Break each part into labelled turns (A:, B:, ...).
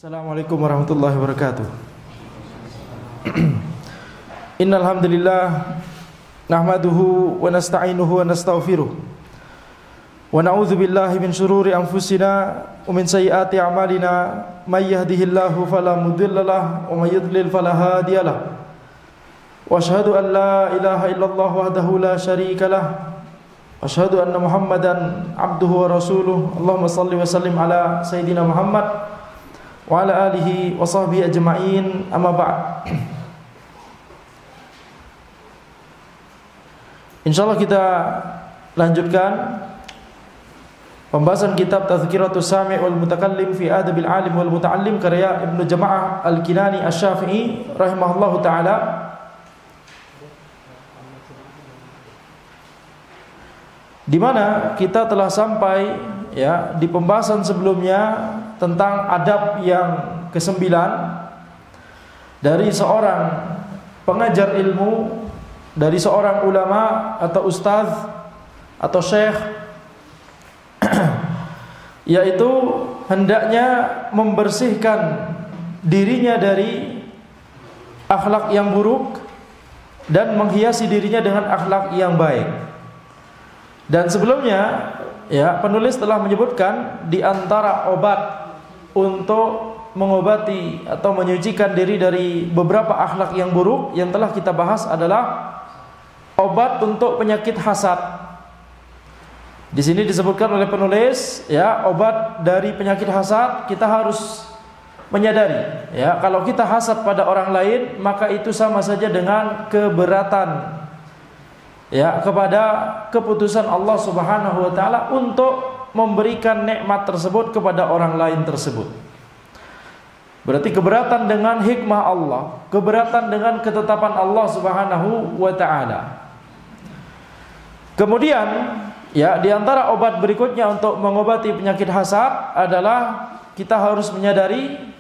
A: Assalamualaikum warahmatullahi wabarakatuh. Innal hamdalillah nahmaduhu wa nasta'inuhu wa nastaghfiruh wa na'udzu billahi min shururi anfusina wa min sayyiati a'malina may yahdihillahu fala mudhillalah wa may yudlil fala hadiyalah. Wa asyhadu an la ilaha illallah wahdahu la syarikalah wa asyhadu anna Muhammadan abduhu wa rasuluh. Allahumma shalli wa sallim ala sayidina Muhammad wa ala alihi wa sahbihi ajma'in, amma ba'd. Insyaallah kita lanjutkan pembahasan kitab Tadhkiratus Sami' wal Mutakallim fi Adabil Alim wal Muta'allim karya Ibnu Jama'ah Al-Kinani Asy-Syafi'i rahimahullahu taala. Di mana kita telah sampai di pembahasan sebelumnya tentang adab yang ke-9 dari seorang pengajar ilmu, dari seorang ulama atau ustaz atau syekh, yaitu hendaknya membersihkan dirinya dari akhlak yang buruk dan menghiasi dirinya dengan akhlak yang baik. Dan sebelumnya penulis telah menyebutkan di antara obat untuk mengobati atau menyucikan diri dari beberapa akhlak yang buruk yang telah kita bahas adalah obat untuk penyakit hasad. Di sini disebutkan oleh penulis, obat dari penyakit hasad kita harus menyadari, kalau kita hasad pada orang lain maka itu sama saja dengan keberatan kepada keputusan Allah Subhanahu wa taala untuk memberikan nikmat tersebut kepada orang lain tersebut. Berarti keberatan dengan hikmah Allah, keberatan dengan ketetapan Allah Subhanahu wa taala. Kemudian di antara obat berikutnya untuk mengobati penyakit hasad adalah kita harus menyadari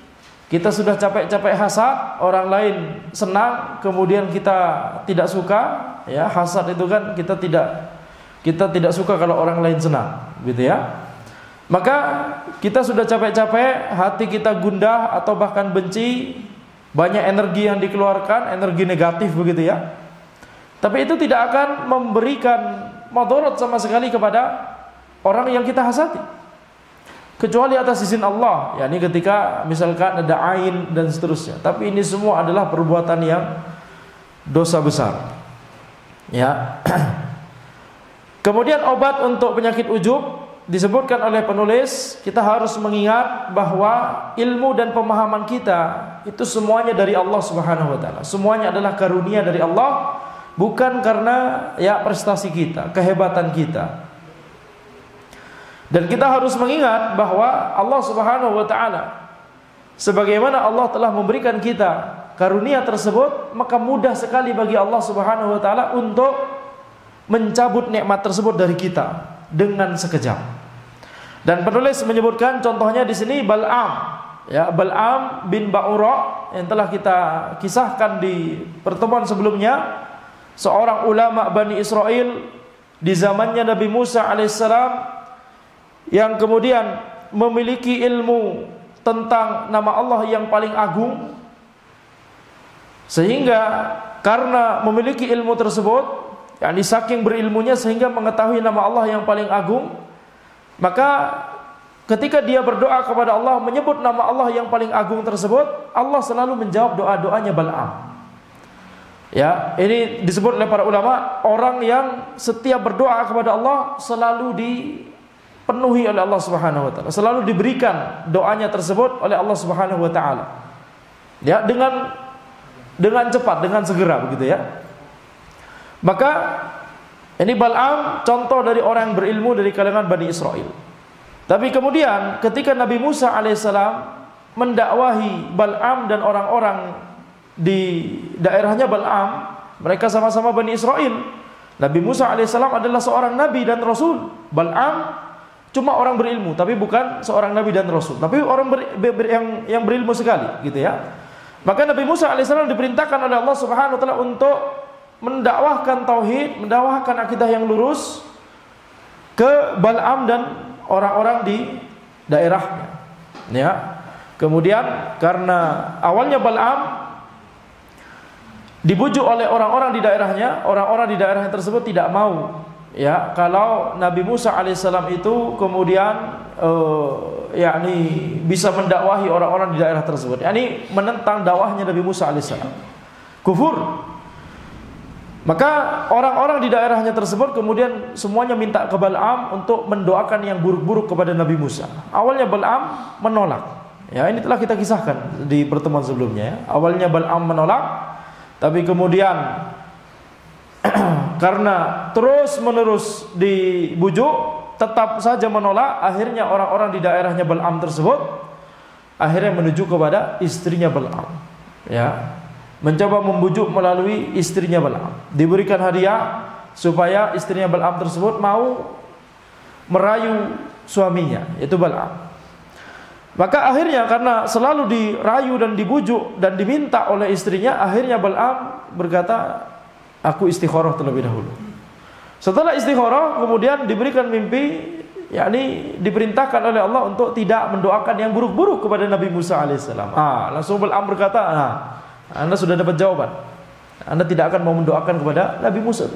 A: kita sudah capek-capek hasad, orang lain senang, kemudian kita tidak suka. Hasad itu kan kita tidak suka kalau orang lain senang, gitu ya. Maka kita sudah capek-capek, hati kita gundah atau bahkan benci, banyak energi yang dikeluarkan, energi negatif begitu ya. Tapi itu tidak akan memberikan madarat sama sekali kepada orang yang kita hasati, kecuali atas izin Allah, yakni ketika misalkan ada ain dan seterusnya. Tapi ini semua adalah perbuatan yang dosa besar. Kemudian obat untuk penyakit ujub disebutkan oleh penulis, kita harus mengingat bahwa ilmu dan pemahaman kita itu semuanya dari Allah Subhanahu wa taala. Semuanya adalah karunia dari Allah, bukan karena prestasi kita, kehebatan kita. Dan kita harus mengingat bahwa Allah Subhanahu wa taala, sebagaimana Allah telah memberikan kita karunia tersebut, maka mudah sekali bagi Allah Subhanahu wa taala untuk mencabut nikmat tersebut dari kita dengan sekejap. Dan penulis menyebutkan contohnya di sini Bal'am, Bal'am bin Ba'ura yang telah kita kisahkan di pertemuan sebelumnya, seorang ulama Bani Israel di zamannya Nabi Musa alaihissalam, yang kemudian memiliki ilmu tentang nama Allah yang paling agung, sehingga karena memiliki ilmu tersebut, saking berilmunya sehingga mengetahui nama Allah yang paling agung, maka ketika dia berdoa kepada Allah menyebut nama Allah yang paling agung tersebut, Allah selalu menjawab doa-doanya Bal'am. Ini disebut oleh para ulama, orang yang setiap berdoa kepada Allah selalu dipenuhi oleh Allah Subhanahu wa taala, selalu diberikan doanya tersebut oleh Allah Subhanahu wa taala. Dengan cepat, dengan segera begitu ya. Maka ini Bal'am contoh dari orang yang berilmu dari kalangan Bani Israel. Tapi kemudian ketika Nabi Musa alaihissalam mendakwahi Bal'am dan orang-orang di daerahnya Bal'am, mereka sama-sama Bani Israel. Nabi Musa alaihissalam adalah seorang nabi dan rasul. Bal'am cuma orang berilmu, tapi bukan seorang nabi dan rasul, tapi orang yang berilmu sekali gitu ya. Maka Nabi Musa alaihissalam diperintahkan oleh Allah Subhanahu wa taala untuk mendakwahkan tauhid, mendakwahkan akidah yang lurus ke Bal'am dan orang-orang di daerahnya. Kemudian karena awalnya Bal'am dibujuk oleh orang-orang di daerahnya, orang-orang di daerahnya tersebut tidak mau ya kalau Nabi Musa alaihissalam itu kemudian yakni bisa mendakwahi orang-orang di daerah tersebut, yakni menentang dakwahnya Nabi Musa alaihissalam, kufur. Maka orang-orang di daerahnya tersebut kemudian semuanya minta ke Bal'am untuk mendoakan yang buruk-buruk kepada Nabi Musa. Awalnya Bal'am menolak. Ya, ini telah kita kisahkan di pertemuan sebelumnya ya. Awalnya Bal'am menolak, tapi kemudian karena terus-menerus dibujuk tetap saja menolak, akhirnya orang-orang di daerahnya Bal'am tersebut akhirnya menuju kepada istrinya Bal'am. Ya. Mencoba membujuk melalui istrinya Bal'am. Diberikan hadiah supaya istrinya Bal'am tersebut mau merayu suaminya, yaitu Bal'am. Maka akhirnya karena selalu dirayu dan dibujuk dan diminta oleh istrinya, akhirnya Bal'am berkata, aku istikharah terlebih dahulu. Setelah istikharah kemudian diberikan mimpi, yakni diperintahkan oleh Allah untuk tidak mendoakan yang buruk-buruk kepada Nabi Musa alaihissalam. Langsung Bal'am berkata, Anda sudah dapat jawaban. Anda tidak akan mau mendoakan kepada Nabi Musa,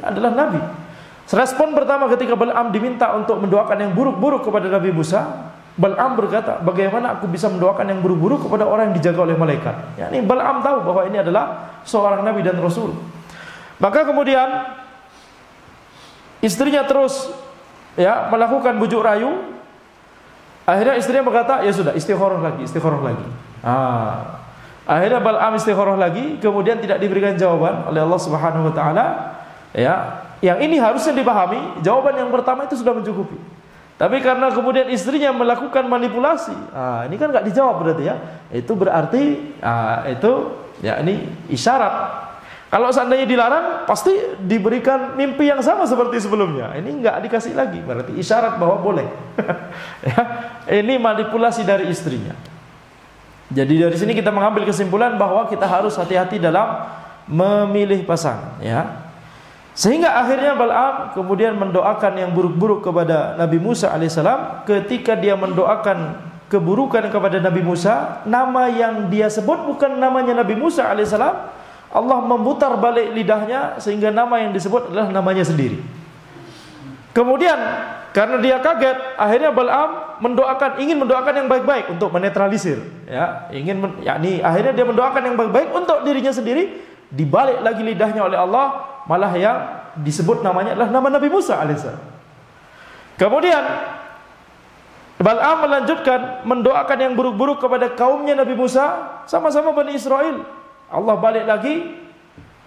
A: adalah Nabi. Respon pertama ketika Bal'am diminta untuk mendoakan yang buruk-buruk kepada Nabi Musa, Bal'am berkata, bagaimana aku bisa mendoakan yang buruk-buruk kepada orang yang dijaga oleh malaikat? Yani Bal'am tahu bahwa ini adalah seorang Nabi dan Rasul. Maka kemudian istrinya terus ya melakukan bujuk rayu. Akhirnya istrinya berkata, ya sudah, istikharah lagi. Akhirnya Bal'am istikharah lagi, kemudian tidak diberikan jawaban oleh Allah Subhanahu wa taala. Ya, yang ini harusnya dipahami, jawaban yang pertama itu sudah mencukupi. Tapi karena kemudian istrinya melakukan manipulasi, ini kan nggak dijawab berarti ya. Itu berarti itu ya ini isyarat. Kalau seandainya dilarang, pasti diberikan mimpi yang sama seperti sebelumnya. Ini nggak dikasih lagi, berarti isyarat bahwa boleh. Ya, ini manipulasi dari istrinya. Jadi dari sini kita mengambil kesimpulan bahwa kita harus hati-hati dalam memilih pasangan, ya. Sehingga akhirnya Bal'am kemudian mendoakan yang buruk-buruk kepada Nabi Musa alaihissalam. Ketika dia mendoakan keburukan kepada Nabi Musa, nama yang dia sebut bukan namanya Nabi Musa alaihissalam. Allah memutar balik lidahnya sehingga nama yang disebut adalah namanya sendiri. Kemudian karena dia kaget, akhirnya Bal'am ingin mendoakan yang baik-baik untuk menetralisir, ya, yakni akhirnya dia mendoakan yang baik-baik untuk dirinya sendiri, dibalik lagi lidahnya oleh Allah, malah yang disebut namanya adalah nama Nabi Musa alaihissalam. Kemudian Bal'am melanjutkan mendoakan yang buruk-buruk kepada kaumnya Nabi Musa, sama-sama Bani Israel. Allah balik lagi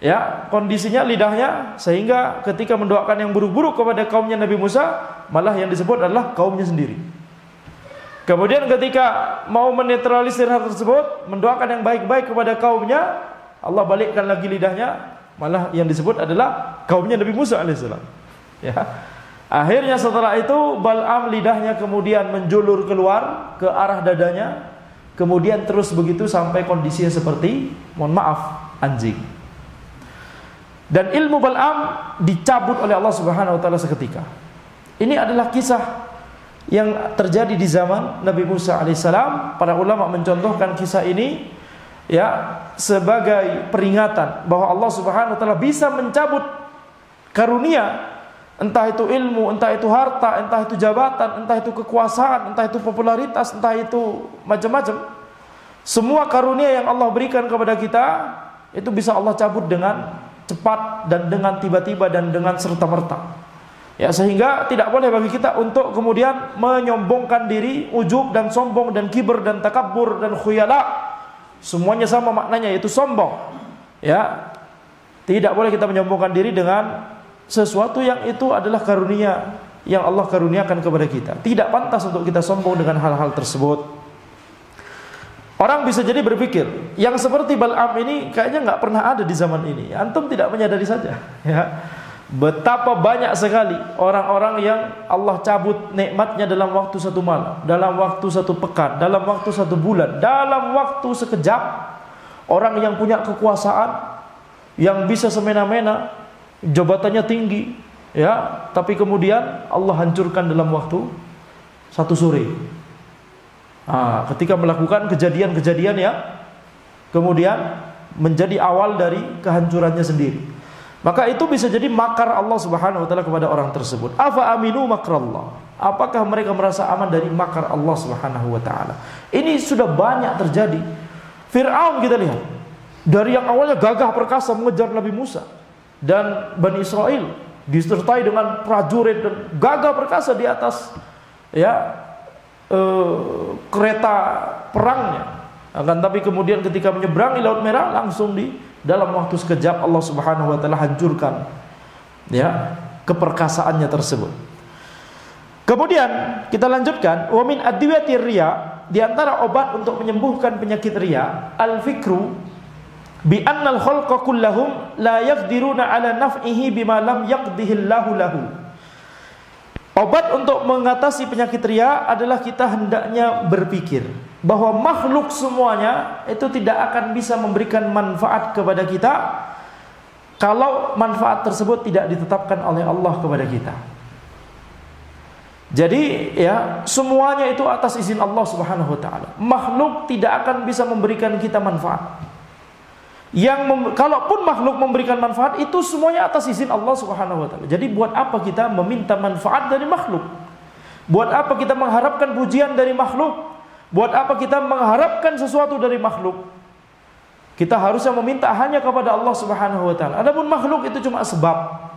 A: ya kondisinya lidahnya, sehingga ketika mendoakan yang buruk-buruk kepada kaumnya Nabi Musa, malah yang disebut adalah kaumnya sendiri. Kemudian ketika mau menetralisir hal tersebut, mendoakan yang baik-baik kepada kaumnya, Allah balikkan lagi lidahnya, malah yang disebut adalah kaumnya Nabi Musa alaihissalam. Ya. Akhirnya setelah itu Bal'am lidahnya kemudian menjulur keluar ke arah dadanya, kemudian terus begitu sampai kondisinya seperti, mohon maaf, anjing. Dan ilmu Bal'am dicabut oleh Allah Subhanahu wa taala seketika. Ini adalah kisah yang terjadi di zaman Nabi Musa alaihissalam. Para ulama mencontohkan kisah ini ya sebagai peringatan bahwa Allah Subhanahu wa taala bisa mencabut karunia, entah itu ilmu, entah itu harta, entah itu jabatan, entah itu kekuasaan, entah itu popularitas, entah itu macam-macam. Semua karunia yang Allah berikan kepada kita itu bisa Allah cabut dengan cepat dan dengan tiba-tiba dan dengan serta-merta. Ya, sehingga tidak boleh bagi kita untuk kemudian menyombongkan diri, ujub dan sombong dan kibir dan takabbur dan khuyala. Semuanya sama maknanya, yaitu sombong. Ya. Tidak boleh kita menyombongkan diri dengan sesuatu yang itu adalah karunia yang Allah karuniakan kepada kita. Tidak pantas untuk kita sombong dengan hal-hal tersebut. Orang bisa jadi berpikir, yang seperti Bal'am ini kayaknya nggak pernah ada di zaman ini. Antum tidak menyadari saja, ya. Betapa banyak sekali orang-orang yang Allah cabut nikmatnya dalam waktu satu malam, dalam waktu satu pekan, dalam waktu satu bulan, dalam waktu sekejap. Orang yang punya kekuasaan, yang bisa semena-mena, jabatannya tinggi, ya, tapi kemudian Allah hancurkan dalam waktu satu sore. Ketika melakukan kejadian-kejadian yang kemudian menjadi awal dari kehancurannya sendiri. Maka itu bisa jadi makar Allah Subhanahu wa taala kepada orang tersebut. Afa aminu makrallah. Apakah mereka merasa aman dari makar Allah Subhanahu wa taala? Ini sudah banyak terjadi. Fir'aun kita lihat, dari yang awalnya gagah perkasa mengejar Nabi Musa dan Bani Israel, disertai dengan prajurit dan gagah perkasa di atas kereta perangnya. Akan tapi kemudian ketika menyeberangi Laut Merah, langsung di dalam waktu sekejap Allah Subhanahu wa taala hancurkan keperkasaannya tersebut. Kemudian kita lanjutkan, wa min adwiyatir riya, di antara obat untuk menyembuhkan penyakit riya, al-fikru bi annal khalqa kullahum la yaqdiruna ala naf'ihi bima lam yaqdihillahu lahu. Obat untuk mengatasi penyakit riya adalah kita hendaknya berpikir bahwa makhluk semuanya itu tidak akan bisa memberikan manfaat kepada kita kalau manfaat tersebut tidak ditetapkan oleh Allah kepada kita. Jadi semuanya itu atas izin Allah Subhanahu wa taala. Makhluk tidak akan bisa memberikan kita manfaat. Kalaupun makhluk memberikan manfaat, itu semuanya atas izin Allah Subhanahu wa taala. Jadi buat apa kita meminta manfaat dari makhluk? Buat apa kita mengharapkan pujian dari makhluk? Buat apa kita mengharapkan sesuatu dari makhluk? Kita harusnya meminta hanya kepada Allah Subhanahu wa taala. Adapun makhluk itu cuma sebab.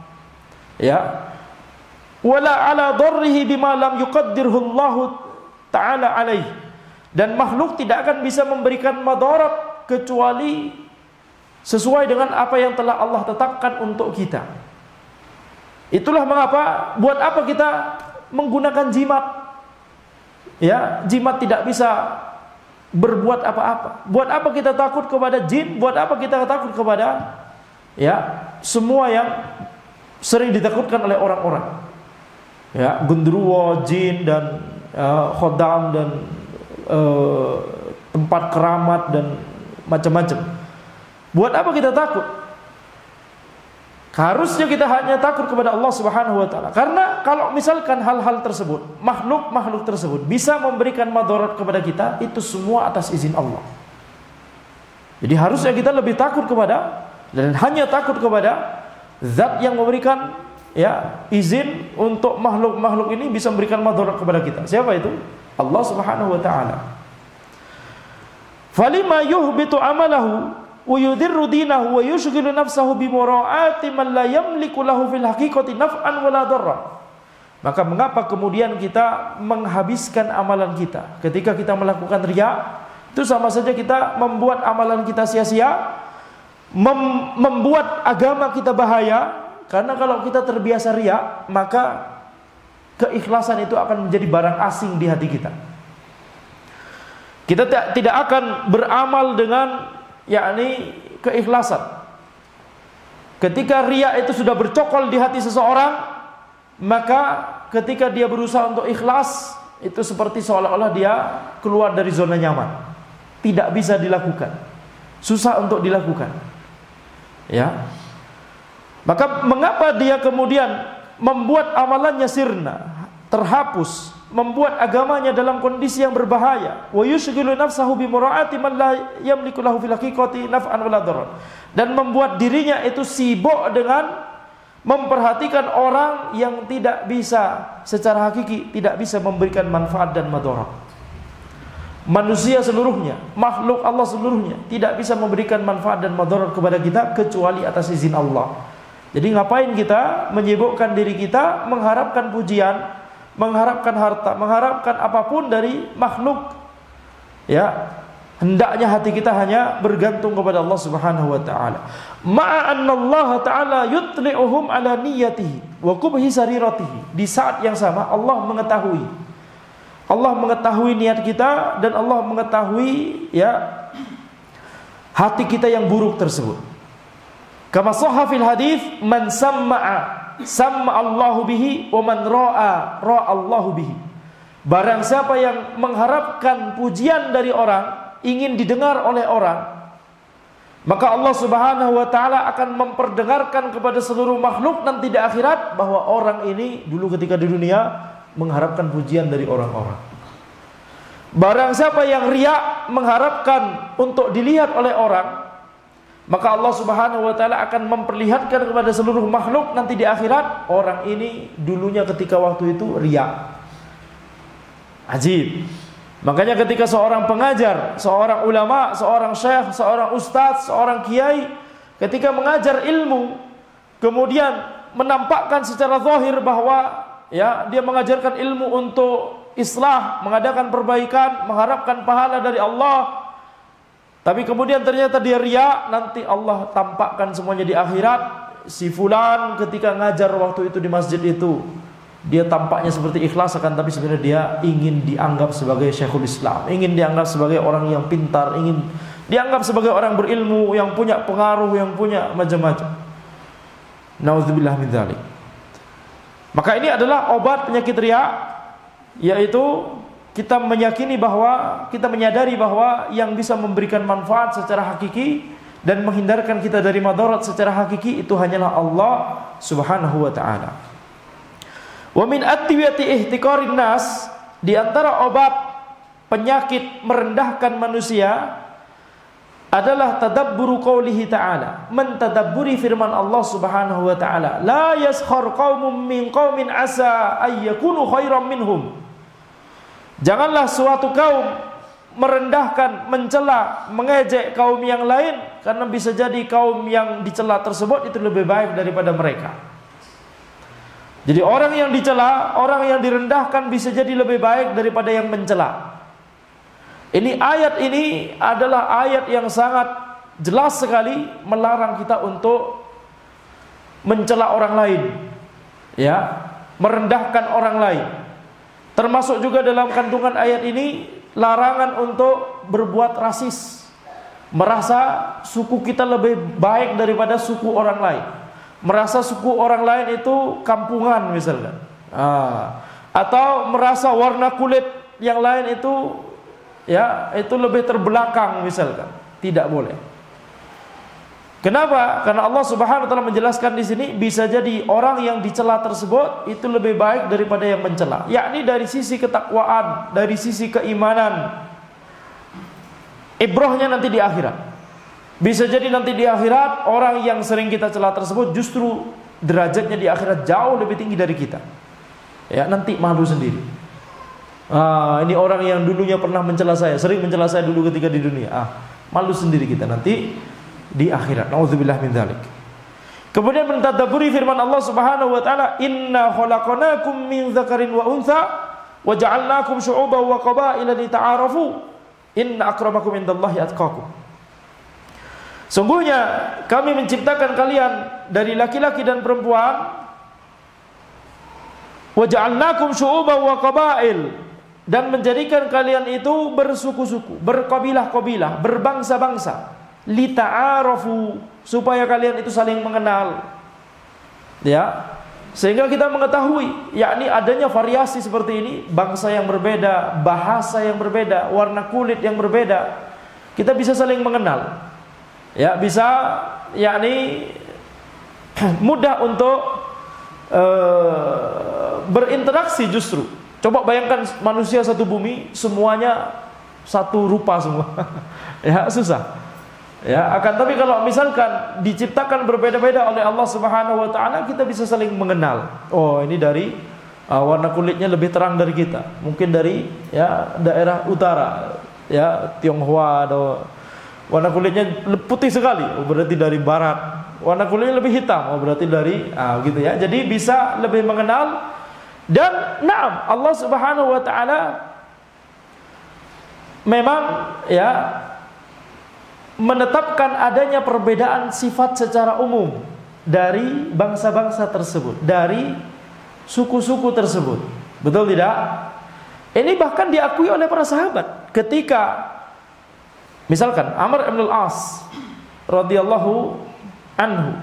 A: Wala ala darrihi bima lam yuqaddirhu Allah taala alaih. Dan makhluk tidak akan bisa memberikan madarat kecuali sesuai dengan apa yang telah Allah tetapkan untuk kita. Itulah mengapa, buat apa kita menggunakan jimat? Jimat tidak bisa berbuat apa-apa. Buat apa kita takut kepada jin? Buat apa kita takut kepada semua yang sering ditakutkan oleh orang-orang? Genderuwo, jin dan khodam dan tempat keramat dan macam-macam. Buat apa kita takut? Harusnya kita hanya takut kepada Allah Subhanahu wa taala. Karena kalau misalkan hal-hal tersebut, makhluk-makhluk tersebut bisa memberikan madarat kepada kita, itu semua atas izin Allah. Jadi harusnya kita lebih takut kepada dan hanya takut kepada zat yang memberikan izin untuk makhluk-makhluk ini bisa memberikan madarat kepada kita. Siapa itu? Allah Subhanahu wa taala. Falima yuhbitu amalahu wa yudhirru dinahu wa yushghilu nafsahu bi mura'ati man la yamliku lahu fil haqiqati naf'an wala darra. Maka mengapa kemudian kita menghabiskan amalan kita ketika kita melakukan riya? Itu sama saja kita membuat amalan kita sia-sia, membuat agama kita bahaya. Karena kalau kita terbiasa riya, maka keikhlasan itu akan menjadi barang asing di hati kita. Kita tidak akan beramal dengan keikhlasan. Ketika riya itu sudah bercokol di hati seseorang, maka ketika dia berusaha untuk ikhlas, itu seperti seolah-olah dia keluar dari zona nyaman. Tidak bisa dilakukan. Susah untuk dilakukan. Maka mengapa dia kemudian membuat amalannya sirna, terhapus, membuat agamanya dalam kondisi yang berbahaya. Wa yushghilu nafsahu bi mura'ati man la yamliku lahu fil haqiqati naf'an wala darran. Dan membuat dirinya itu sibuk dengan memperhatikan orang yang tidak bisa secara hakiki, tidak bisa memberikan manfaat dan madarat. Manusia seluruhnya, makhluk Allah seluruhnya tidak bisa memberikan manfaat dan madarat kepada kita kecuali atas izin Allah. Jadi ngapain kita menyibukkan diri kita mengharapkan pujian, mengharapkan harta, mengharapkan apapun dari makhluk? Hendaknya hati kita hanya bergantung kepada Allah Subhanahu wa taala. Ma'a anna Allah taala yutli'uhum ala niyyatihi wa qubhi sariratihi. Di saat yang sama Allah mengetahui niat kita dan Allah mengetahui hati kita yang buruk tersebut. Kama sahha fil hadis, man sam'a Allahu bihi wa man ra'a Allahu bihi. Barang siapa yang mengharapkan pujian dari orang, ingin didengar oleh orang, maka Allah Subhanahu wa taala akan memperdengarkan kepada seluruh makhluk nanti di akhirat bahwa orang ini dulu ketika di dunia mengharapkan pujian dari orang-orang. Barang siapa yang riya mengharapkan untuk dilihat oleh orang, maka Allah Subhanahu wa taala akan memperlihatkan kepada seluruh makhluk nanti di akhirat, orang ini dulunya ketika waktu itu riya. Ajib. Makanya ketika seorang pengajar, seorang ulama, seorang syekh, seorang ustadz, seorang kiai, ketika mengajar ilmu, kemudian menampakkan secara zahir bahwa ya dia mengajarkan ilmu untuk islah, mengadakan perbaikan, mengharapkan pahala dari Allah, tapi kemudian ternyata dia riya, nanti Allah tampakkan semuanya di akhirat. Si fulan ketika ngajar waktu itu di masjid itu, dia tampaknya seperti ikhlas, akan tapi sebenarnya dia ingin dianggap sebagai syekhul Islam, ingin dianggap sebagai orang yang pintar, ingin dianggap sebagai orang berilmu, yang punya pengaruh, yang punya macam-macam. Nauzubillah min dzalik. Maka ini adalah obat penyakit riya, yaitu kita meyakini bahwa, kita menyadari bahwa yang bisa memberikan manfaat secara hakiki dan menghindarkan kita dari madarat secara hakiki itu hanyalah Allah Subhanahu wa taala. Wa min atwiyati ihtiqarin nas, di antara obat penyakit merendahkan manusia adalah tadabburu qaulihi ta'ala, mentadabburi firman Allah Subhanahu wa taala, la yaskhar qaumun min qaumin asa ay yakunu khairan minhum. Janganlah suatu kaum merendahkan, mencela, mengejek kaum yang lain, karena bisa jadi kaum yang dicela tersebut itu lebih baik daripada mereka. Jadi orang yang dicela, orang yang direndahkan bisa jadi lebih baik daripada yang mencela. Ini ayat ini adalah ayat yang sangat jelas sekali melarang kita untuk mencela orang lain, ya, merendahkan orang lain. Termasuk juga dalam kandungan ayat ini larangan untuk berbuat rasis, merasa suku kita lebih baik daripada suku orang lain, merasa suku orang lain itu kampungan misalnya, atau merasa warna kulit yang lain itu ya itu lebih terbelakang misalkan. Tidak boleh. Kenapa? Karena Allah Subhanahu wa taala menjelaskan di sini, bisa jadi orang yang dicela tersebut itu lebih baik daripada yang mencela, yakni dari sisi ketakwaan, dari sisi keimanan. Ibrahnya nanti di akhirat. Bisa jadi nanti di akhirat orang yang sering kita cela tersebut justru derajatnya di akhirat jauh lebih tinggi dari kita. Ya, nanti malu sendiri. Ini orang yang dulunya pernah mencela saya, sering mencela saya dulu ketika di dunia. Malu sendiri kita nanti di akhirat. Nauzubillah min dzalik. Kemudian mentadabburi firman Allah Subhanahu wa taala, inna khalaqnakum min dzakarin wa untha wa ja'alnakum syu'uban wa qabaila lita'arafu inna akramakum indallahi atqakum. Sungguhnya kami menciptakan kalian dari laki-laki dan perempuan, wa ja'alnakum syu'uban wa qabail, dan menjadikan kalian itu bersuku-suku, berkabilah-kabilah, berbangsa-bangsa, lita'arafu, supaya kalian itu saling mengenal, ya, sehingga kita mengetahui, yakni adanya variasi seperti ini, bangsa yang berbeda, bahasa yang berbeda, warna kulit yang berbeda, kita bisa saling mengenal, ya, bisa, yakni mudah untuk berinteraksi justru. Coba bayangkan manusia satu bumi, semuanya satu rupa semua, ya susah. Ya, akan tapi kalau misalkan diciptakan berbeda-beda oleh Allah Subhanahu wa taala, kita bisa saling mengenal. Oh, ini dari warna kulitnya lebih terang dari kita. Mungkin dari ya daerah utara, ya Tionghoa, atau warna kulitnya putih sekali, oh berarti dari barat. Warna kulitnya lebih hitam, oh berarti dari gitu ya. Jadi bisa lebih mengenal. Dan na'am, Allah Subhanahu wa taala memang ya menetapkan adanya perbedaan sifat secara umum dari bangsa-bangsa tersebut, dari suku-suku tersebut. Betul tidak? Ini bahkan diakui oleh para sahabat. Ketika misalkan Amr ibn al-As radhiyallahu anhu,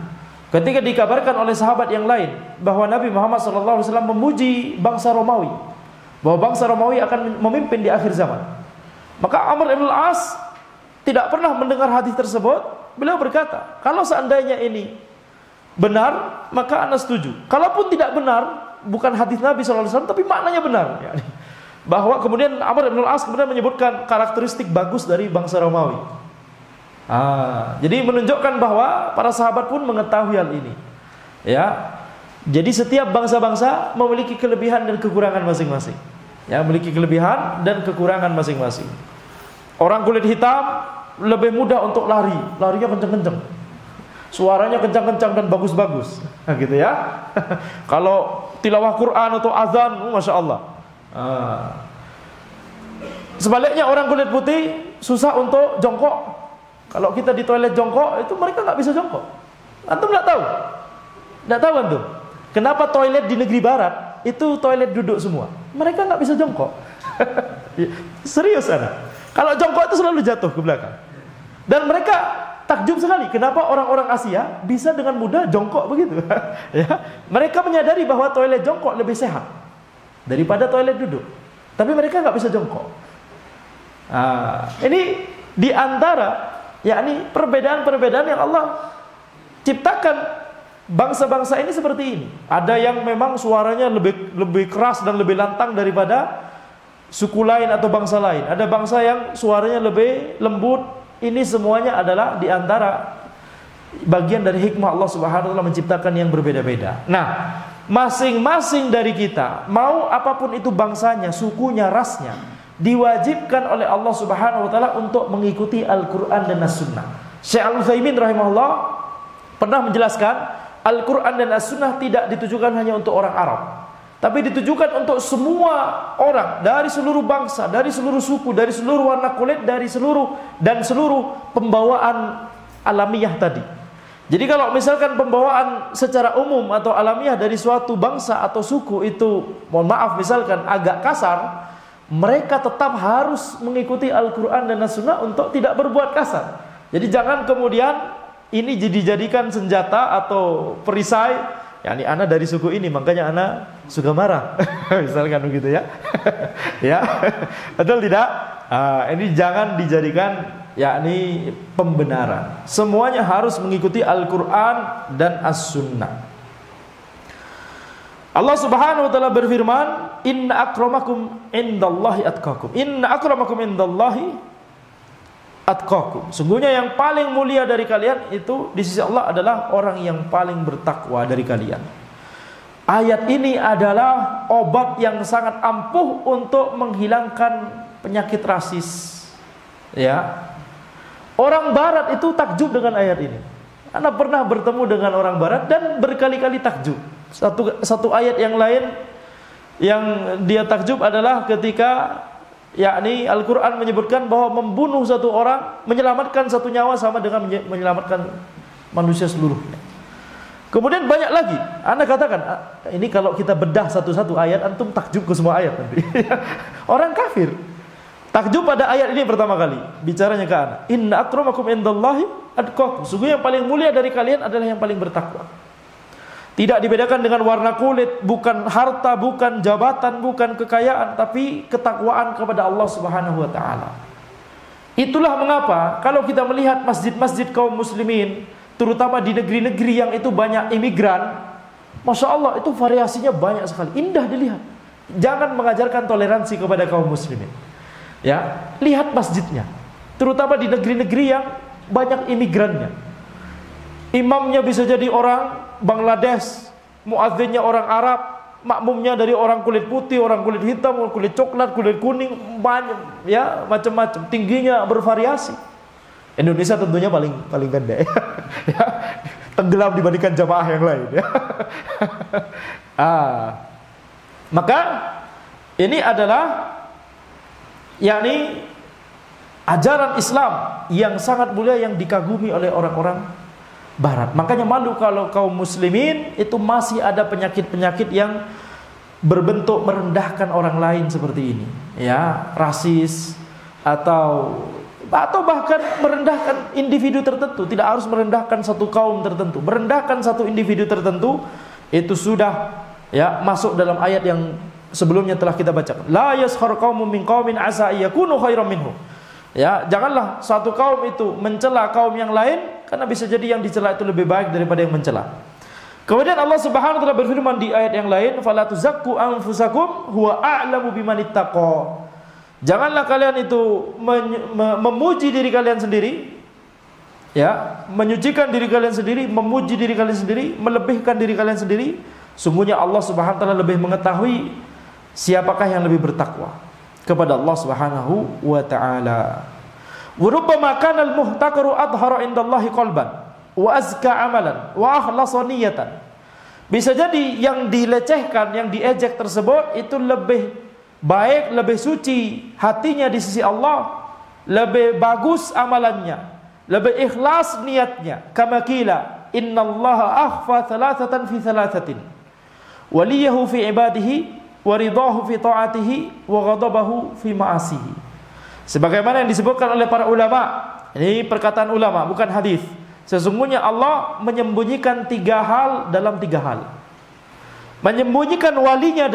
A: ketika dikabarkan oleh sahabat yang lain bahwa Nabi Muhammad SAW memuji bangsa Romawi, bahwa bangsa Romawi akan memimpin di akhir zaman, maka Amr ibn al-As tidak pernah mendengar hadis tersebut. Beliau berkata, kalau seandainya ini benar, maka ana setuju. Kalaupun tidak benar, bukan hadis Nabi SAW, tapi maknanya benar. bahwa kemudian Amr bin Al-As kemudian menyebutkan karakteristik bagus dari bangsa Romawi. Jadi menunjukkan bahwa para sahabat pun mengetahui hal ini. Ya. Jadi setiap bangsa-bangsa memiliki kelebihan dan kekurangan masing-masing. Ya, memiliki kelebihan dan kekurangan masing-masing. Orang kulit hitam lebih mudah untuk lari, larinya kenceng-kenceng. Suaranya kencang-kencang dan bagus-bagus. Gitu ya. Kalau tilawah Quran atau azan, Masya Allah. Sebaliknya orang kulit putih susah untuk jongkok. Kalau kita di toilet jongkok, itu mereka nggak bisa jongkok. Antum nggak tahu? Nggak tahu antum? Kenapa toilet di negeri barat itu toilet duduk semua? Mereka nggak bisa jongkok. Serius anak. Kalau jongkok itu selalu jatuh ke belakang. Dan mereka takjub sekali. Kenapa orang-orang Asia bisa dengan mudah jongkok begitu? Ya, mereka menyadari bahwa toilet jongkok lebih sehat daripada toilet duduk. Tapi mereka nggak bisa jongkok. Ini diantara, yakni perbedaan-perbedaan yang Allah ciptakan bangsa-bangsa ini seperti ini. Ada yang memang suaranya lebih keras dan lebih lantang daripada suku lain atau bangsa lain. Ada bangsa yang suaranya lebih lembut. Ini semuanya adalah diantara bagian dari hikmah Allah Subhanahu wa taala menciptakan yang berbeda-beda. Nah, masing-masing dari kita, mau apapun itu bangsanya, sukunya, rasnya, diwajibkan oleh Allah Subhanahu wa taala untuk mengikuti Al-Qur'an dan As-Sunnah. Syekh Al-Utsaimin rahimahullah pernah menjelaskan, Al-Qur'an dan As-Sunnah tidak ditujukan hanya untuk orang Arab, tapi ditujukan untuk semua orang, dari seluruh bangsa, dari seluruh suku, dari seluruh warna kulit, dari seluruh pembawaan alamiah tadi. Jadi kalau misalkan pembawaan secara umum atau alamiah dari suatu bangsa atau suku itu, mohon maaf misalkan agak kasar, mereka tetap harus mengikuti Al-Quran dan As-Sunnah untuk tidak berbuat kasar. Jadi jangan kemudian ini dijadikan senjata atau perisai. Yani ana dari suku ini, makanya ana suka marah. Misalkan begitu ya. Ya, betul tidak? Ini jangan dijadikan yakni pembenaran. Semuanya harus mengikuti Al-Quran dan As-Sunnah. Allah Subhanahu wa taala berfirman, "Inna akramakum indallahi atqakum." Inna akramakum indallahi atqakum. Sungguhnya yang paling mulia dari kalian itu di sisi Allah adalah orang yang paling bertakwa dari kalian. Ayat ini adalah obat yang sangat ampuh untuk menghilangkan penyakit rasis. Ya. Orang barat itu takjub dengan ayat ini. Anda pernah bertemu dengan orang barat dan berkali-kali takjub. Satu ayat yang lain yang dia takjub adalah ketika yakni Al-Quran menyebutkan bahwa membunuh satu orang, menyelamatkan satu nyawa sama dengan menyelamatkan manusia seluruhnya. Kemudian banyak lagi. Anda katakan, ini kalau kita bedah satu-satu ayat, antum takjub ke semua ayat nanti. Orang kafir takjub pada ayat ini pertama kali. Bicaranya ke anak, inna akramakum indallahi atqakum. Sungguh yang paling mulia dari kalian adalah yang paling bertakwa. Tidak dibedakan dengan warna kulit, bukan harta, bukan jabatan, bukan kekayaan, tapi ketakwaan kepada Allah Subhanahu wa taala. Itulah mengapa kalau kita melihat masjid-masjid kaum muslimin, terutama di negeri-negeri yang itu banyak imigran, Masya Allah itu variasinya banyak sekali, indah dilihat. Jangan mengajarkan toleransi kepada kaum muslimin. Ya, lihat masjidnya, terutama di negeri-negeri yang banyak imigrannya. Imamnya bisa jadi orang Bangladesh, muadzinnya orang Arab, makmumnya dari orang kulit putih, orang kulit hitam, orang kulit coklat, kulit kuning, banyak ya, macam-macam, tingginya bervariasi. Indonesia tentunya paling pendek ya, tenggelam dibandingkan jamaah yang lain ya. Maka ini adalah yakni ajaran Islam yang sangat mulia yang dikagumi oleh orang-orang Barat. Makanya malu kalau kaum muslimin itu masih ada penyakit-penyakit yang berbentuk merendahkan orang lain seperti ini, ya, rasis atau bahkan merendahkan individu tertentu. Tidak harus merendahkan satu kaum tertentu, merendahkan satu individu tertentu itu sudah ya masuk dalam ayat yang sebelumnya telah kita baca. La yaskhar qaumun min qaumin asa yakunu khairan minhum. Ya, janganlah satu kaum itu mencela kaum yang lain, karena bisa jadi yang dicela itu lebih baik daripada yang mencela. Kemudian Allah Subhanahu wa taala berfirman di ayat yang lain, "Fala tuzakku anfusakum huwa a'lamu bimanittaqa." Janganlah kalian itu memuji diri kalian sendiri, ya, menyucikan diri kalian sendiri, memuji diri kalian sendiri, melebihkan diri kalian sendiri. Sungguhnya Allah Subhanahu wa taala lebih mengetahui siapakah yang lebih bertakwa kepada Allah Subhanahu wa taala. Wa rubbama kana al-muhtaqaru adhara indallahi qalban wa azka amalan wa akhlasa niyatan. Bisa jadi yang dilecehkan, yang diejek tersebut itu lebih baik, lebih suci hatinya di sisi Allah, lebih bagus amalannya, lebih ikhlas niatnya. Kama qila innallaha akhfa thalathatan fi thalathatin waliyahu fi ibadihi wa ridahu fi ta'atihi wa ghadabahu fi ma'asihi. Sebagaimana yang disebutkan oleh para ulama, ini perkataan ulama bukan hadis. Sesungguhnya Allah menyembunyikan 3 hal dalam 3 hal. Menyembunyikan walinya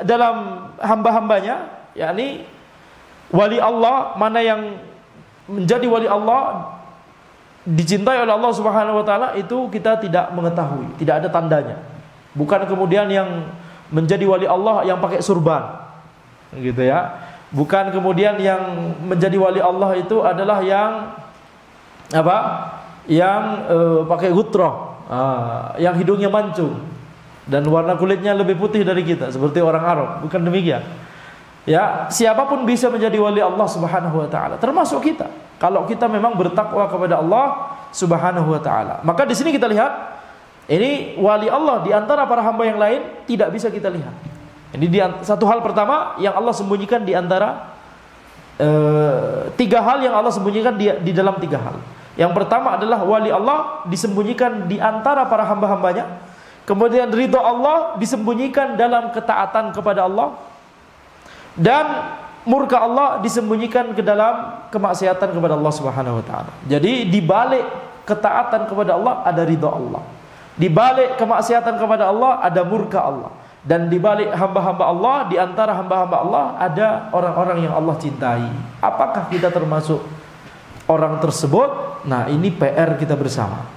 A: dalam hamba-hambanya, yakni wali Allah, mana yang menjadi wali Allah, dicintai oleh Allah Subhanahu wa taala, itu kita tidak mengetahui, tidak ada tandanya. Bukan kemudian yang menjadi wali Allah yang pakai surban, gitu ya. Bukan kemudian yang menjadi wali Allah itu adalah yang apa? Yang pakai gutroh, yang hidungnya mancung dan warna kulitnya lebih putih dari kita, seperti orang Arab. Bukan demikian. Ya, siapapun bisa menjadi wali Allah Subhanahu wa taala, termasuk kita. Kalau kita memang bertakwa kepada Allah Subhanahu wa taala. Maka di sini kita lihat, ini wali Allah di antara para hamba yang lain tidak bisa kita lihat. Ini satu hal pertama yang Allah sembunyikan di antara 3 hal yang Allah sembunyikan di dalam 3 hal. Yang pertama adalah wali Allah disembunyikan di antara para hamba-hambanya. Kemudian ridha Allah disembunyikan dalam ketaatan kepada Allah. Dan murka Allah disembunyikan ke dalam kemaksiatan kepada Allah Subhanahu wa taala. Jadi di balik ketaatan kepada Allah ada ridha Allah. Di balik kemaksiatan kepada Allah ada murka Allah. Dan di balik hamba-hamba Allah, di antara hamba-hamba Allah ada orang-orang yang Allah cintai. Apakah kita termasuk orang tersebut? Nah, ini PR kita bersama.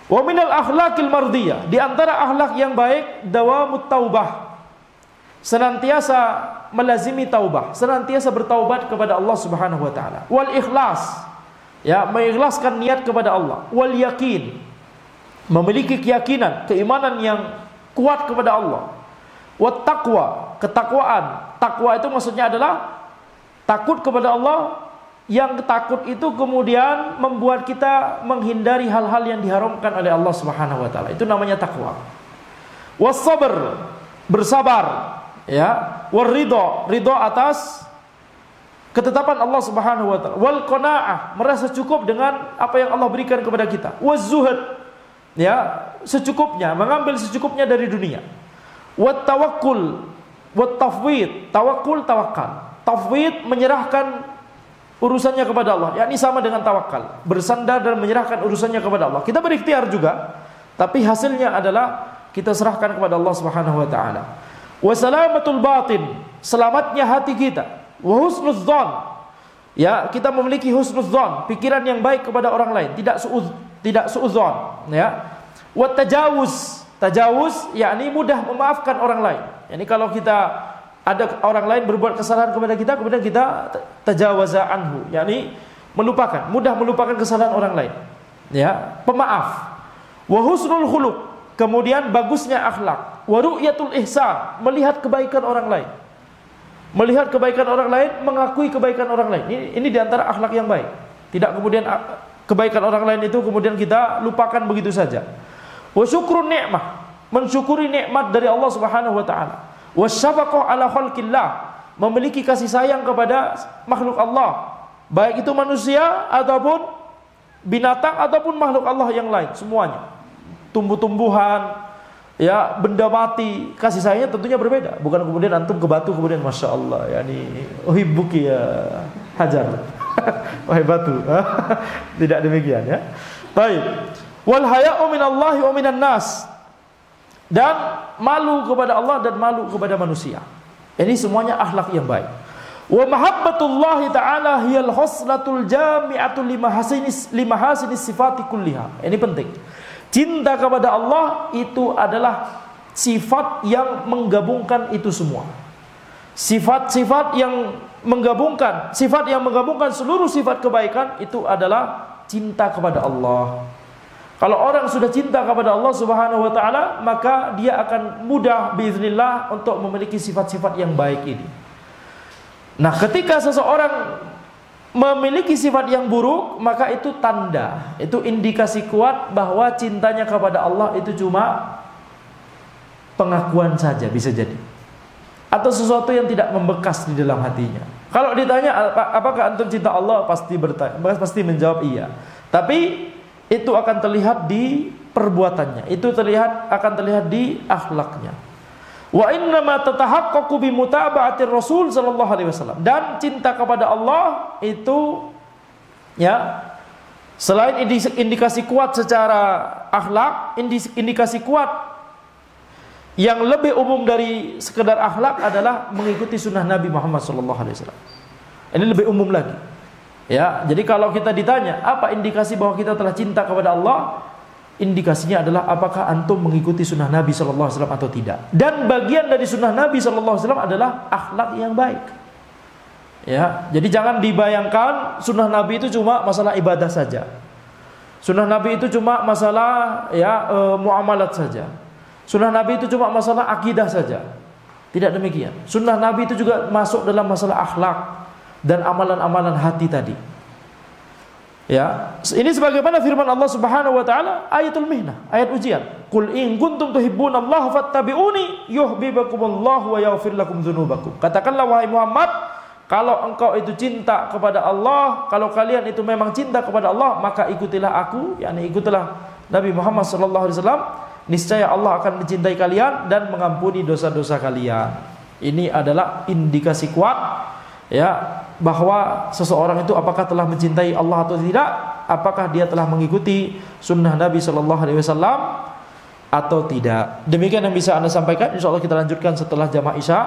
A: Wa minal akhlaqil mardiyah, di antara akhlak yang baik dawamut taubah. Senantiasa melazimi taubah, senantiasa bertaubat kepada Allah Subhanahu wa taala. Wal ikhlas, ya, mengikhlaskan niat kepada Allah. Wal yakin, memiliki keyakinan, keimanan yang kuat kepada Allah. Wat taqwa, ketakwaan. Takwa itu maksudnya adalah takut kepada Allah. Yang takut itu kemudian membuat kita menghindari hal-hal yang diharamkan oleh Allah Subhanahu wa taala. Itu namanya takwa. Was sabr, bersabar, ya. War ridha, ridha atas ketetapan Allah Subhanahu wa taala. Wal qanaah, merasa cukup dengan apa yang Allah berikan kepada kita. Waz zuhud, ya, secukupnya, mengambil secukupnya dari dunia. Wat tawakkul, wat tafwid, tawakkul, tawakal. Tafwid, menyerahkan urusannya kepada Allah, yakni sama dengan tawakal, bersandar dan menyerahkan urusannya kepada Allah. Kita berikhtiar juga, tapi hasilnya adalah kita serahkan kepada Allah Subhanahu wa taala. Wa salamatul batin, selamatnya hati kita. Wa husnuz dzan, ya, kita memiliki husnuz dzan, pikiran yang baik kepada orang lain, tidak suudzon, ya. Wa tajawuz, yakni mudah memaafkan orang lain. Yani kalau kita ada orang lain berbuat kesalahan kepada kita, kemudian kita tajawaza anhu, yakni melupakan, mudah melupakan kesalahan orang lain, ya, pemaaf. Wa husnul khuluq, kemudian bagusnya akhlak. Wa ru'yatul ihsan, melihat kebaikan orang lain. Melihat kebaikan orang lain, mengakui kebaikan orang lain. Ini diantara akhlak yang baik. Tidak kemudian kebaikan orang lain itu kemudian kita lupakan begitu saja. Wa syukrun ni'mah, mensyukuri nikmat dari Allah Subhanahu wa taala. Wasyafaqah ala khalqillah, memiliki kasih sayang kepada makhluk Allah, baik itu manusia ataupun binatang ataupun makhluk Allah yang lain, semuanya. Tumbuh-tumbuhan, ya, benda mati, kasih sayangnya tentunya berbeda. Bukan kemudian antum ke batu kemudian masya Allah, yani uhibbuki ya hajar, wahai batu. Tidak demikian, ya. Baik. Wal haya'u minallahi wa minan nas, dan malu kepada Allah dan malu kepada manusia. Ini semuanya akhlak yang baik. Wa mahabbatullahi ta'ala hiyal husnatul jami'atu limahasinis sifati kulliha. Ini penting. Cinta kepada Allah itu adalah sifat yang menggabungkan itu semua. Sifat-sifat yang menggabungkan seluruh sifat kebaikan itu adalah cinta kepada Allah. Kalau orang sudah cinta kepada Allah Subhanahu wa taala, maka dia akan mudah biiznillah untuk memiliki sifat-sifat yang baik ini. Nah, ketika seseorang memiliki sifat yang buruk, maka itu tanda, itu indikasi kuat bahwa cintanya kepada Allah itu cuma pengakuan saja, bisa jadi, atau sesuatu yang tidak membekas di dalam hatinya. Kalau ditanya apakah antum cinta Allah, pasti menjawab iya. Tapi itu akan terlihat di perbuatannya, itu akan terlihat di akhlaknya. Wa innama tatahaqqaqu bi mutaba'atir Rasul sallallahu alaihi wasallam. Dan cinta kepada Allah itu ya, selain indikasi kuat secara akhlak, indikasi kuat yang lebih umum dari sekedar akhlak adalah mengikuti sunnah Nabi Muhammad sallallahu alaihi wasallam. Ini lebih umum lagi. Ya, jadi kalau kita ditanya apa indikasi bahwa kita telah cinta kepada Allah, indikasinya adalah apakah antum mengikuti sunnah Nabi sallallahu alaihi wasallam atau tidak. Dan bagian dari sunnah Nabi sallallahu alaihi wasallam adalah akhlak yang baik. Ya, jadi jangan dibayangkan sunnah Nabi itu cuma masalah ibadah saja. Sunnah Nabi itu cuma masalah muamalat saja. Sunnah Nabi itu cuma masalah akidah saja. Tidak demikian. Sunnah Nabi itu juga masuk dalam masalah akhlak dan amalan-amalan hati tadi. Ya, ini sebagaimana firman Allah Subhanahu wa taala, ayatul mihnah, ayat ujian. Qul in kuntum tuhibbunallaha fattabi'uni yuhibbukumullahu wa yaghfir lakum dzunubakum. Katakanlah wahai Muhammad, kalau engkau itu cinta kepada Allah, kalau kalian itu memang cinta kepada Allah, maka ikutilah aku, yakni ikutilah Nabi Muhammad sallallahu alaihi wasallam, niscaya Allah akan mencintai kalian dan mengampuni dosa-dosa kalian. Ini adalah indikasi kuat ya, bahwa seseorang itu apakah telah mencintai Allah atau tidak, apakah dia telah mengikuti sunnah Nabi sallallahu alaihi wasallam atau tidak. Demikian yang bisa Anda sampaikan. Insyaallah kita lanjutkan setelah jamaah Isya,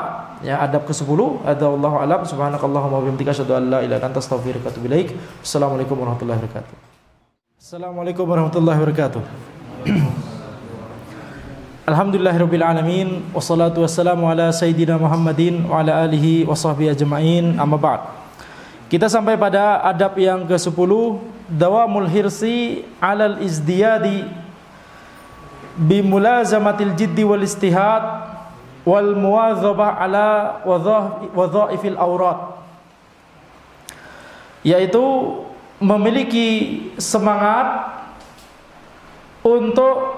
A: ya, adab ke-10. Wallahu a'lam. Subhanakallahumma wa bihamdika asyhadu an la ilaha illa anta astaghfiruka wa atubu ilaik. Assalamualaikum warahmatullahi wabarakatuh. Assalamualaikum warahmatullahi wabarakatuh. Alhamdulillahirabbil alamin, wassalatu wassalamu ala sayyidina Muhammadin wa ala alihi wa sahbihi ajma'in, amma ba'd. Kita sampai pada adab yang ke-10, dawamul hirsi 'alal izdiyadi bi mulazamatil jiddi wal istihad wal muwadzabah ala wadhaifil awrat, yaitu memiliki semangat untuk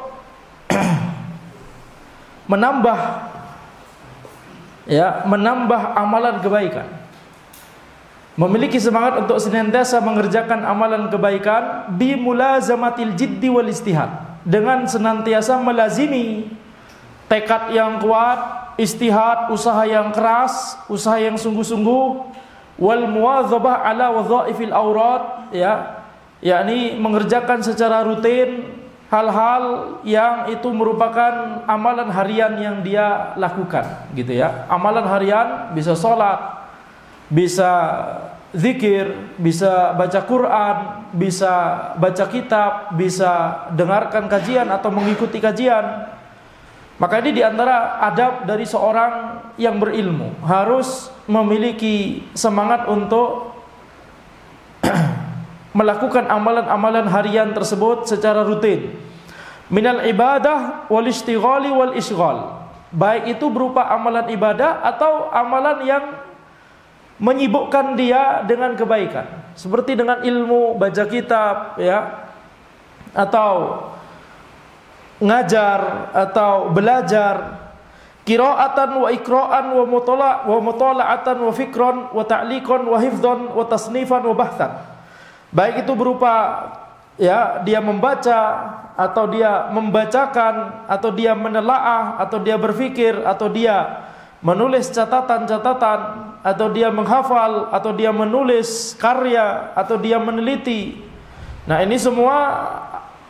A: menambah amalan kebaikan, memiliki semangat untuk senantiasa mengerjakan amalan kebaikan bi mulazamatil jiddi wal istihad, dengan senantiasa melazimi tekad yang kuat, istihad, usaha yang keras, usaha yang sungguh-sungguh, wal muwadzabah ala wadhaifil awrat, ya, yakni mengerjakan secara rutin hal-hal yang itu merupakan amalan harian yang dia lakukan, gitu ya. Amalan harian bisa sholat, bisa zikir, bisa baca Quran, bisa baca kitab, bisa dengarkan kajian atau mengikuti kajian. Maka ini diantara adab dari seorang yang berilmu, harus memiliki semangat untuk melakukan amalan-amalan harian tersebut secara rutin. Minal ibadah wal istighali wal isghal, baik itu berupa amalan ibadah atau amalan yang menyibukkan dia dengan kebaikan, seperti dengan ilmu, baca kitab, ya, atau ngajar atau belajar, qiraatan wa iqra'an wa mutala'atan wa fikran wa ta'liqan wa hifdhan wa tasnifan wa bahthan. Baik itu berupa, ya, dia membaca atau dia membacakan atau dia menelaah atau dia berfikir atau dia menulis catatan-catatan atau dia menghafal atau dia menulis karya atau dia meneliti. Nah, ini semua,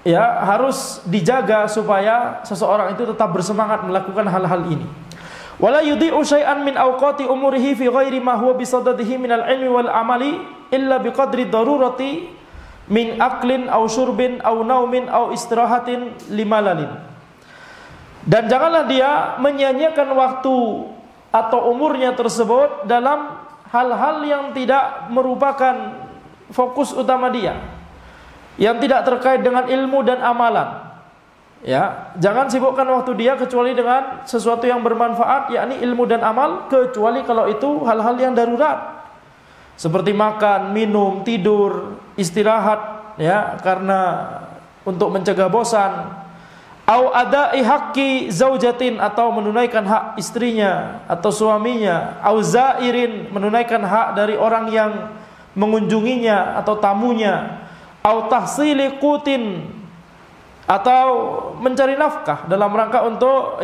A: ya, harus dijaga supaya seseorang itu tetap bersemangat melakukan hal-hal ini. Wala yudhi'u syai'an min awqati umurihi fi ghairi ma huwa bisadadihi minal ilmi wal amali illa biqadri darurati min aklin au syurbin au naumin au istirahatin limalalin. Dan janganlah dia menyia-nyiakan waktu atau umurnya tersebut dalam hal-hal yang tidak merupakan fokus utama dia, yang tidak terkait dengan ilmu dan amalan. Ya, jangan sibukkan waktu dia kecuali dengan sesuatu yang bermanfaat, yakni ilmu dan amal, kecuali kalau itu hal-hal yang darurat, seperti makan, minum, tidur, istirahat, ya, karena untuk mencegah bosan. Au ada'i haqqi zaujatin, atau menunaikan hak istrinya atau suaminya. Au zairin, menunaikan hak dari orang yang mengunjunginya atau tamunya. Au tahsili qutin, atau mencari nafkah dalam rangka untuk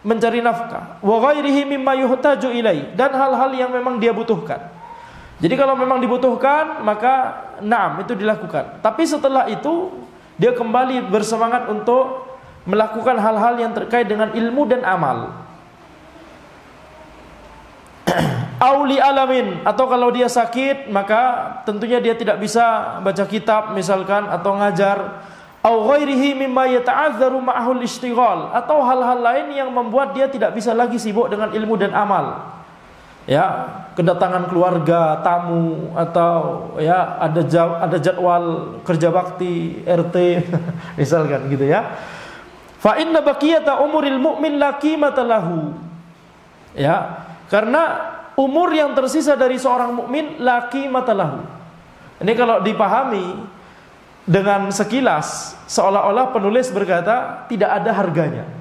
A: mencari nafkah. Wa ghairihi mimma yuhtaju ilai, dan hal-hal yang memang dia butuhkan. Jadi kalau memang dibutuhkan, maka na'am, itu dilakukan. Tapi setelah itu dia kembali bersemangat untuk melakukan hal-hal yang terkait dengan ilmu dan amal. Auli alamin, atau kalau dia sakit, maka tentunya dia tidak bisa baca kitab misalkan atau ngajar. Au ghairihi mimma yata'azzaru ma'ahul ishtighal, atau hal-hal lain yang membuat dia tidak bisa lagi sibuk dengan ilmu dan amal. Ya, kedatangan keluarga, tamu, atau ya ada jadwal kerja bakti RT misalkan gitu ya. Fa inna baqiyata umuril mu'min la qimata lahu. Ya, karena umur yang tersisa dari seorang mukmin la qimata lahu. Ini kalau dipahami dengan sekilas, seolah-olah penulis berkata tidak ada harganya.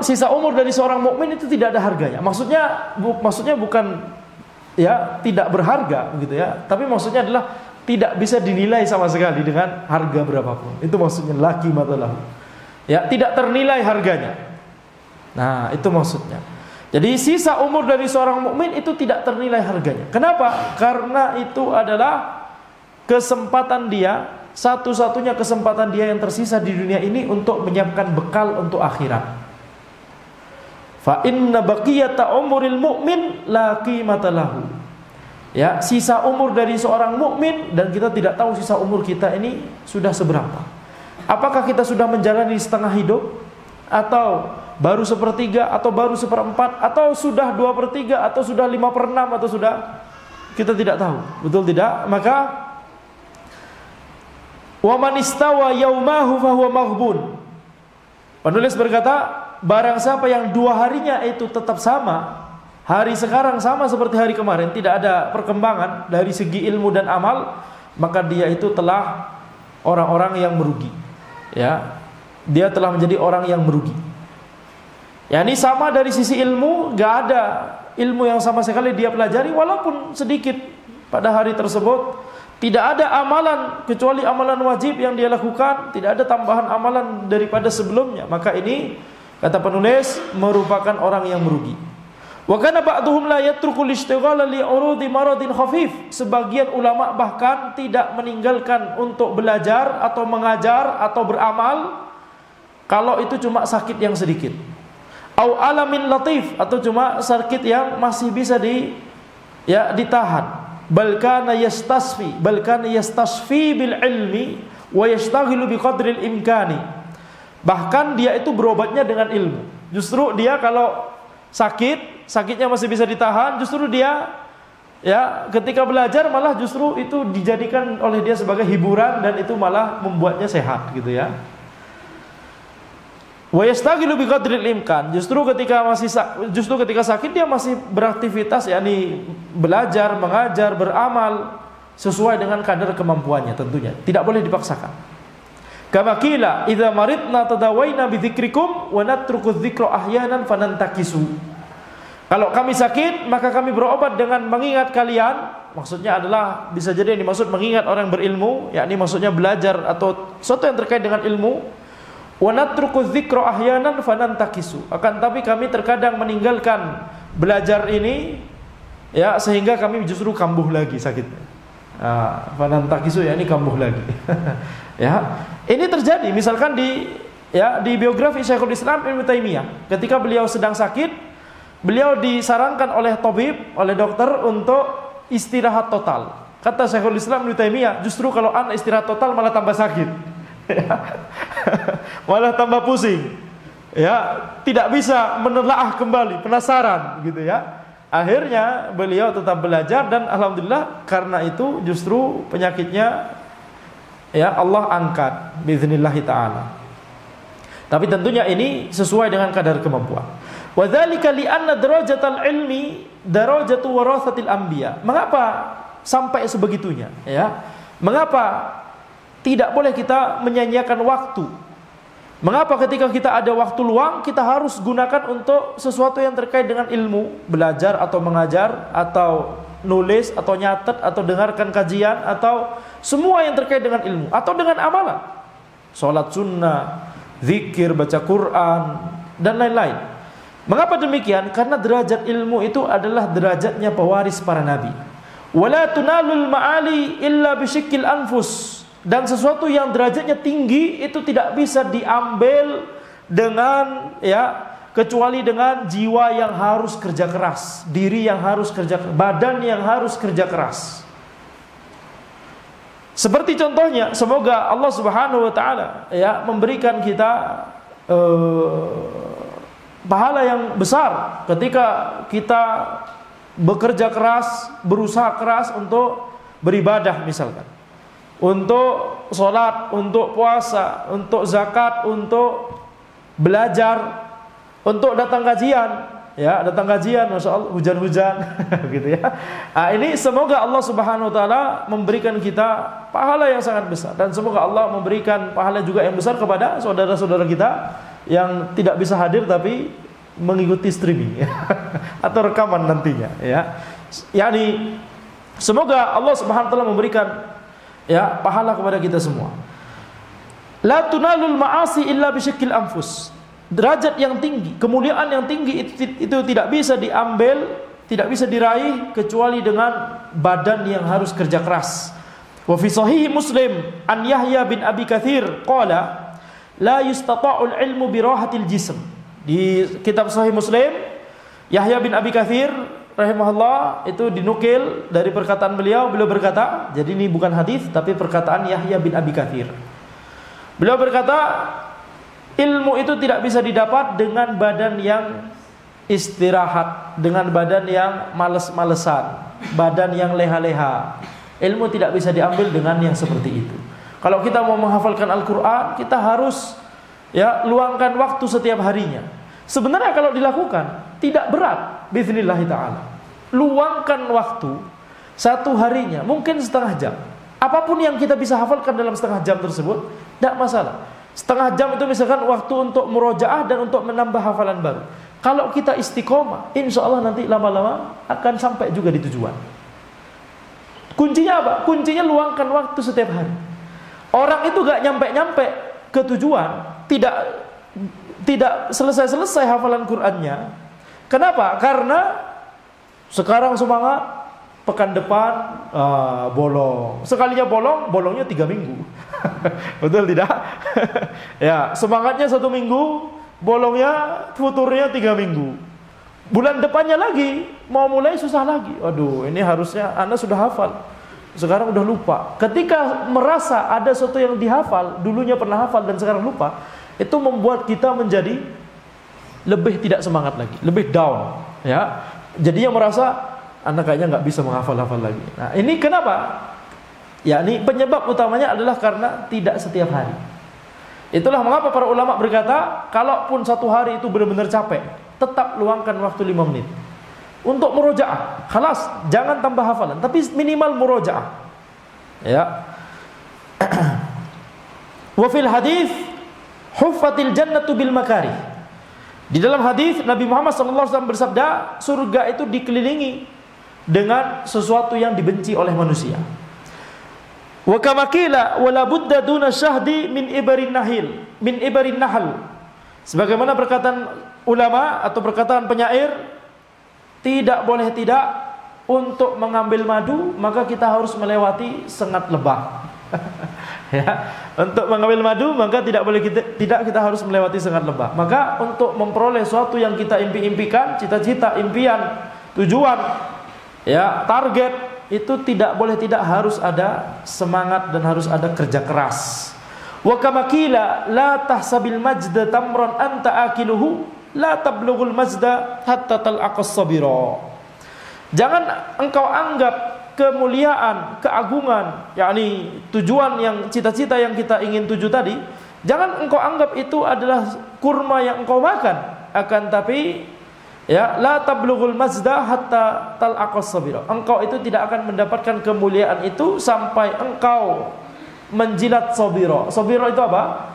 A: Sisa umur dari seorang mukmin itu tidak ada harganya. Maksudnya bukan ya tidak berharga gitu ya, tapi maksudnya adalah tidak bisa dinilai sama sekali dengan harga berapapun. Itu maksudnya laki matalahu. Ya, tidak ternilai harganya. Nah, itu maksudnya. Jadi sisa umur dari seorang mukmin itu tidak ternilai harganya. Kenapa? Karena itu adalah kesempatan dia, satu-satunya kesempatan dia yang tersisa di dunia ini untuk menyiapkan bekal untuk akhirat. Fa inna baqiyata umuril mu'min la qimata lahu. Ya, sisa umur dari seorang mukmin, dan kita tidak tahu sisa umur kita ini sudah seberapa. Apakah kita sudah menjalani setengah hidup, atau baru sepertiga, atau baru seperempat, atau sudah 2/3, atau sudah 5/6, atau sudah, kita tidak tahu. Betul tidak? Maka wa man istawa yaumahu fahuwa maghbun. Penulis berkata, barang siapa yang 2 harinya itu tetap sama, hari sekarang sama seperti hari kemarin, tidak ada perkembangan dari segi ilmu dan amal, maka dia itu telah orang-orang yang merugi. Ya, dia telah menjadi orang yang merugi. Ya, ini sama dari sisi ilmu, gak ada ilmu yang sama sekali dia pelajari walaupun sedikit pada hari tersebut. Tidak ada amalan kecuali amalan wajib yang dia lakukan, tidak ada tambahan amalan daripada sebelumnya. Maka ini, kata penulis, merupakan orang yang merugi. Wa kana ba'dhum la yatruku al-ishtighala li 'urudi maradin khafif. Sebagian ulama bahkan tidak meninggalkan untuk belajar atau mengajar atau beramal kalau itu cuma sakit yang sedikit. Au alamin latif, atau cuma sakit yang masih bisa ditahan. Bal kana yastasfi bil ilmi wa yashtaghilu bi qadril imkani. Bahkan dia itu berobatnya dengan ilmu. Justru dia kalau sakitnya masih bisa ditahan, justru dia ketika belajar malah justru itu dijadikan oleh dia sebagai hiburan, dan itu malah membuatnya sehat gitu ya. Wa yastaghilu bi qadril imkan. Justru ketika sakit dia masih beraktivitas, yakni belajar, mengajar, beramal sesuai dengan kadar kemampuannya tentunya. Tidak boleh dipaksakan. Kama qila idza maridna tadawaina bi dzikrikum wa natruku dzikra ahyanan fanantakisu. Kalau kami sakit, maka kami berobat dengan mengingat kalian. Maksudnya adalah bisa jadi yang dimaksud mengingat orang berilmu, yakni maksudnya belajar atau sesuatu yang terkait dengan ilmu. Wa natruku dzikra ahyanan fanantakisu. Akan tapi kami terkadang meninggalkan belajar ini, ya, sehingga kami justru kambuh lagi sakitnya. Fanantakisu, ya, ini kambuh lagi. Ya, ini terjadi misalkan di biografi Syekhul Islam Ibnu Taimiyah. Ketika beliau sedang sakit, beliau disarankan oleh tabib, oleh dokter untuk istirahat total. Kata Syekhul Islam Ibnu Taimiyah, justru kalau anak istirahat total malah tambah sakit. Malah tambah pusing. Ya, tidak bisa menelaah kembali, penasaran gitu ya. Akhirnya beliau tetap belajar dan alhamdulillah karena itu justru penyakitnya ya Allah angkat biiznillah taala. Tapi tentunya ini sesuai dengan kadar kemampuan. Wa dzalika li anna darajatal ilmi darajatu warathatil anbiya. Mengapa sampai sebegitunya ya? Mengapa tidak boleh kita menyanyiakan waktu? Mengapa ketika kita ada waktu luang kita harus gunakan untuk sesuatu yang terkait dengan ilmu, belajar atau mengajar atau nulis atau nyatet atau dengarkan kajian atau semua yang terkait dengan ilmu atau dengan amalan, sholat sunnah, zikir, baca Quran dan lain-lain. Mengapa demikian? Karena derajat ilmu itu adalah derajatnya pewaris para nabi. Wala tunalul ma'ali illa bisyikil anfus. Dan sesuatu yang derajatnya tinggi itu tidak bisa diambil dengan ya kecuali dengan jiwa yang harus kerja keras, diri yang harus kerja, badan yang harus kerja keras. Seperti contohnya, semoga Allah Subhanahu wa taala ya memberikan kita pahala yang besar ketika kita bekerja keras, berusaha keras untuk beribadah misalkan. Untuk sholat, untuk puasa, untuk zakat, untuk belajar, untuk datang kajian, ya datang kajian, masya Allah hujan-hujan, gitu ya. Nah, ini semoga Allah Subhanahu Wa Taala memberikan kita pahala yang sangat besar dan semoga Allah memberikan pahala juga yang besar kepada saudara-saudara kita yang tidak bisa hadir tapi mengikuti streaming ya, atau rekaman nantinya, ya. Yani semoga Allah Subhanahu Wa Taala memberikan ya pahala kepada kita semua. La tunalul ma'asi illa bisyikil anfus. Derajat yang tinggi, kemuliaan yang tinggi itu tidak bisa diambil, tidak bisa diraih kecuali dengan badan yang harus kerja keras. Wa fi sahih Muslim an Yahya bin Abi Katsir qala la yustata'ul ilmu bi rahatil jism. Di kitab Sahih Muslim Yahya bin Abi Katsir rahimahullah itu dinukil dari perkataan beliau berkata, jadi ini bukan hadis tapi perkataan Yahya bin Abi Katsir. Beliau berkata, ilmu itu tidak bisa didapat dengan badan yang istirahat, dengan badan yang males-malesan, badan yang leha-leha. Ilmu tidak bisa diambil dengan yang seperti itu. Kalau kita mau menghafalkan Al-Quran, kita harus ya luangkan waktu setiap harinya. Sebenarnya kalau dilakukan tidak berat, biiznillah taala. Luangkan waktu satu harinya, mungkin setengah jam. Apapun yang kita bisa hafalkan dalam setengah jam tersebut, tidak masalah. Setengah jam itu misalkan waktu untuk murojaah dan untuk menambah hafalan baru. Kalau kita istiqomah, insya Allah nanti lama-lama akan sampai juga di tujuan. Kuncinya apa? Kuncinya luangkan waktu setiap hari. Orang itu gak nyampe-nyampe ke tujuan, tidak selesai-selesai hafalan Qur'annya. Kenapa? Karena sekarang semangat, pekan depan bolong. Sekalinya bolong, bolongnya 3 minggu. Betul tidak? Ya, semangatnya 1 minggu, bolongnya futurnya 3 minggu. Bulan depannya lagi mau mulai susah lagi. Aduh, ini harusnya Anda sudah hafal, sekarang udah lupa. Ketika merasa ada sesuatu yang dihafal, dulunya pernah hafal dan sekarang lupa, itu membuat kita menjadi lebih tidak semangat lagi, lebih down, ya. Jadinya merasa Anda kayaknya nggak bisa menghafal-hafal lagi. Nah, ini kenapa? Ya, ini penyebab utamanya adalah karena tidak setiap hari. Itulah mengapa para ulama berkata, kalaupun satu hari itu benar-benar capek, tetap luangkan waktu 5 menit untuk murojaah. Khalas, jangan tambah hafalan, tapi minimal murojaah. Ya. Wa fil hadis huffatil jannatu bil makarih. Di dalam hadis Nabi Muhammad SAW bersabda, surga itu dikelilingi dengan sesuatu yang dibenci oleh manusia. Wa kama qila wala budda duna syahdi min ibarin nahl. Sebagaimana perkataan ulama atau perkataan penyair, tidak boleh tidak untuk mengambil madu maka kita harus melewati sengat lebah. Ya, untuk mengambil madu maka tidak kita harus melewati sengat lebah. Maka untuk memperoleh sesuatu yang kita impi-impikan, cita-cita, impian, tujuan, ya, target, itu tidak boleh tidak harus ada semangat dan harus ada kerja keras. Wa kama qila la tahsabil majda tamran anta akiluhu la tablughul majda hatta talaqas sabira. Jangan engkau anggap kemuliaan, keagungan, yakni tujuan yang cita-cita yang kita ingin tuju tadi, jangan engkau anggap itu adalah kurma yang engkau makan, akan tapi ya la tablughul mazda hatta talaqas sabira. Engkau itu tidak akan mendapatkan kemuliaan itu sampai engkau menjilat sabira. Sabira itu apa?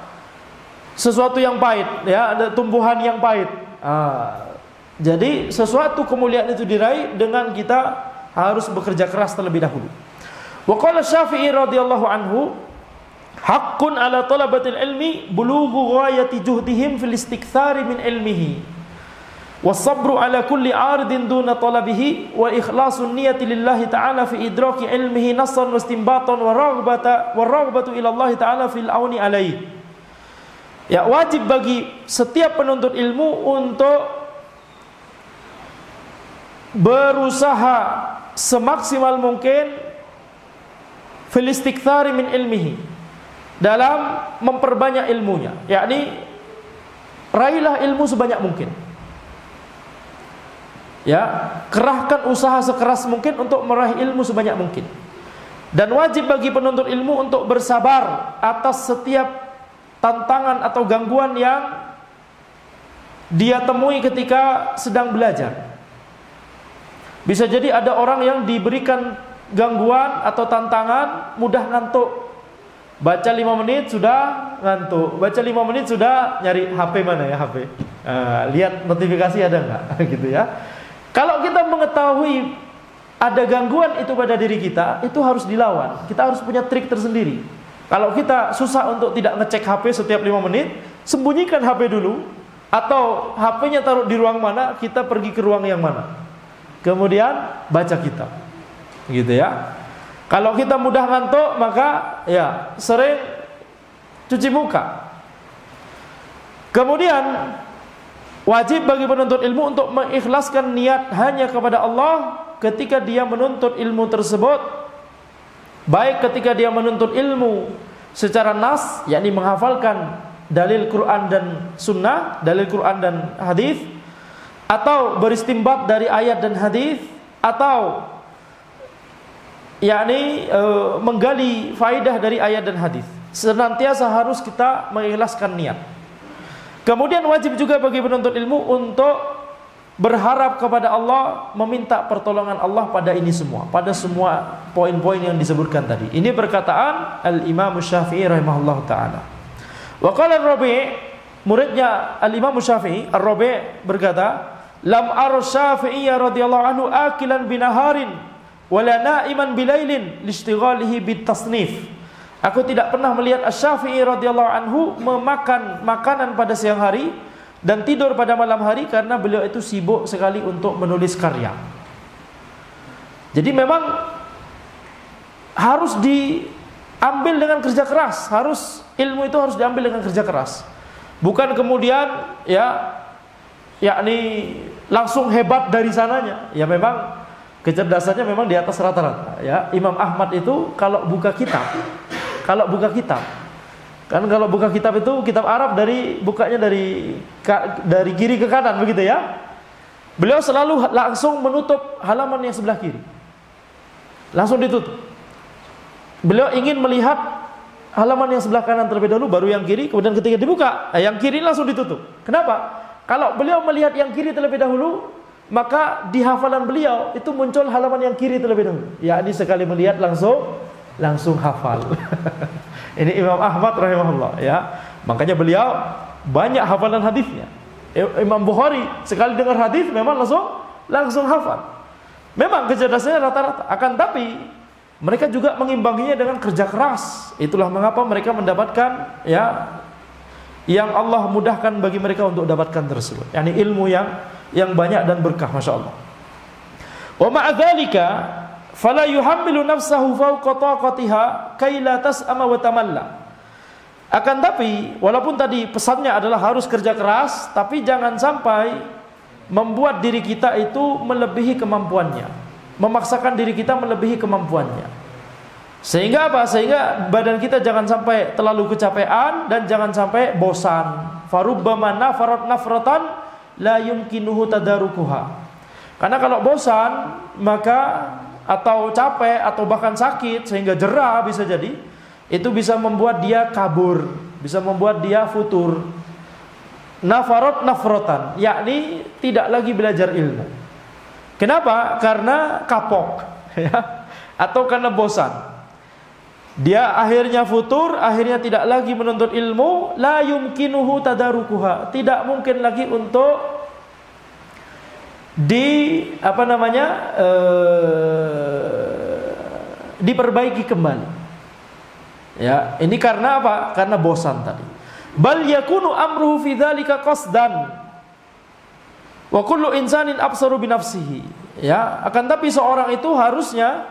A: Sesuatu yang pahit, ya, ada tumbuhan yang pahit. Jadi sesuatu kemuliaan itu diraih dengan kita harus bekerja keras terlebih dahulu. Wa qala Syafi'i radhiyallahu anhu, haqqun ala talabatil ilmi bulughu ghayati juhdihim fil istikthari min ilmihi was-sabru ala kulli 'aridin duna talabihi wa ikhlasun niyyati lillahi ta'ala fi idraki ilmihi nassan wa istinbatan wa raghbatu ila Allah ta'ala fil auni alaihi. Ya, wajib bagi setiap penuntut ilmu untuk berusaha semaksimal mungkin fil istikthari min ilmihi, dalam memperbanyak ilmunya, yakni raihlah ilmu sebanyak mungkin. Ya, kerahkan usaha sekeras mungkin untuk meraih ilmu sebanyak mungkin. Dan wajib bagi penuntut ilmu untuk bersabar atas setiap tantangan atau gangguan yang dia temui ketika sedang belajar. Bisa jadi ada orang yang diberikan gangguan atau tantangan mudah ngantuk. Baca 5 menit sudah ngantuk. Baca 5 menit sudah nyari HP mana ya HP. Lihat notifikasi ada enggak gitu ya. Kalau kita mengetahui ada gangguan itu pada diri kita, itu harus dilawan. Kita harus punya trik tersendiri. Kalau kita susah untuk tidak ngecek HP setiap 5 menit, sembunyikan HP dulu. Atau HP-nya taruh di ruang mana, kita pergi ke ruang yang mana, kemudian baca kitab, gitu ya. Kalau kita mudah ngantuk, maka ya sering cuci muka. Kemudian wajib bagi penuntut ilmu untuk mengikhlaskan niat hanya kepada Allah ketika dia menuntut ilmu tersebut, baik ketika dia menuntut ilmu secara nas, yakni menghafalkan dalil Quran dan Sunnah, dalil Quran dan hadis, atau beristimbat dari ayat dan hadis, atau yakni menggali faidah dari ayat dan hadis. Senantiasa harus kita mengikhlaskan niat. Kemudian wajib juga bagi penuntut ilmu untuk berharap kepada Allah, meminta pertolongan Allah pada ini semua, pada semua poin-poin yang disebutkan tadi. Ini perkataan Al-Imam Syafi'i rahimahullah ta'ala. Wa qala Ar-Rabi', muridnya Al-Imam Syafi'i, Ar-Rabi' berkata, lam ar Syafi'i radhiyallahu anhu akilan binaharin wala na'iman bilailin liishtighalihi bitasnif. Aku tidak pernah melihat Asy-Syafi'i radhiyallahu anhu memakan makanan pada siang hari dan tidur pada malam hari, karena beliau itu sibuk sekali untuk menulis karya. Jadi memang harus diambil dengan kerja keras, ilmu itu harus diambil dengan kerja keras. Bukan kemudian yakni langsung hebat dari sananya. Ya memang kecerdasannya memang di atas rata-rata. Ya, Imam Ahmad itu kalau buka kitab, kan kalau buka kitab itu kitab Arab bukanya dari kiri ke kanan begitu ya. Beliau selalu langsung menutup halaman yang sebelah kiri. Langsung ditutup. Beliau ingin melihat halaman yang sebelah kanan terlebih dahulu, baru yang kiri, kemudian ketika dibuka, yang kiri langsung ditutup. Kenapa? Kalau beliau melihat yang kiri terlebih dahulu, maka di hafalan beliau itu muncul halaman yang kiri terlebih dahulu. Ya, ini sekali melihat langsung hafal. Ini Imam Ahmad rahimahullah ya. Makanya beliau banyak hafalan hadisnya. Imam Bukhari sekali dengar hadis memang langsung hafal. Memang kecerdasannya rata-rata. Akan tapi mereka juga mengimbanginya dengan kerja keras. Itulah mengapa mereka mendapatkan yang Allah mudahkan bagi mereka untuk dapatkan tersebut. Yani ilmu yang banyak dan berkah, masya Allah. Wa ma'adzalika fala yuhammilu nafsahu fawqa taqatiha kay la tas'ama wa tamalla. Akan tapi walaupun tadi pesannya adalah harus kerja keras, tapi jangan sampai membuat diri kita itu melebihi kemampuannya. memaksakan diri kita melebihi kemampuannya. Sehingga apa? Sehingga badan kita jangan sampai terlalu kecapean dan jangan sampai bosan. Farubbama nafarat nafratan la yumkinuhu tadarukuha. Karena kalau bosan, maka atau capek atau bahkan sakit sehingga jera bisa jadi, itu bisa membuat dia kabur, bisa membuat dia futur. Nafarat nafratan, yakni tidak lagi belajar ilmu. Kenapa? Karena kapok, ya, atau karena bosan. Dia akhirnya futur, akhirnya tidak lagi menuntut ilmu. La yumkinuhu tadarukuha, tidak mungkin lagi untuk diperbaiki kembali. Ya, ini karena apa? Karena bosan tadi. Bal yakunu amruhu fi dzalika qasdan. Wa kullu insanin absaru bi nafsihi. Ya, akan tapi seorang itu harusnya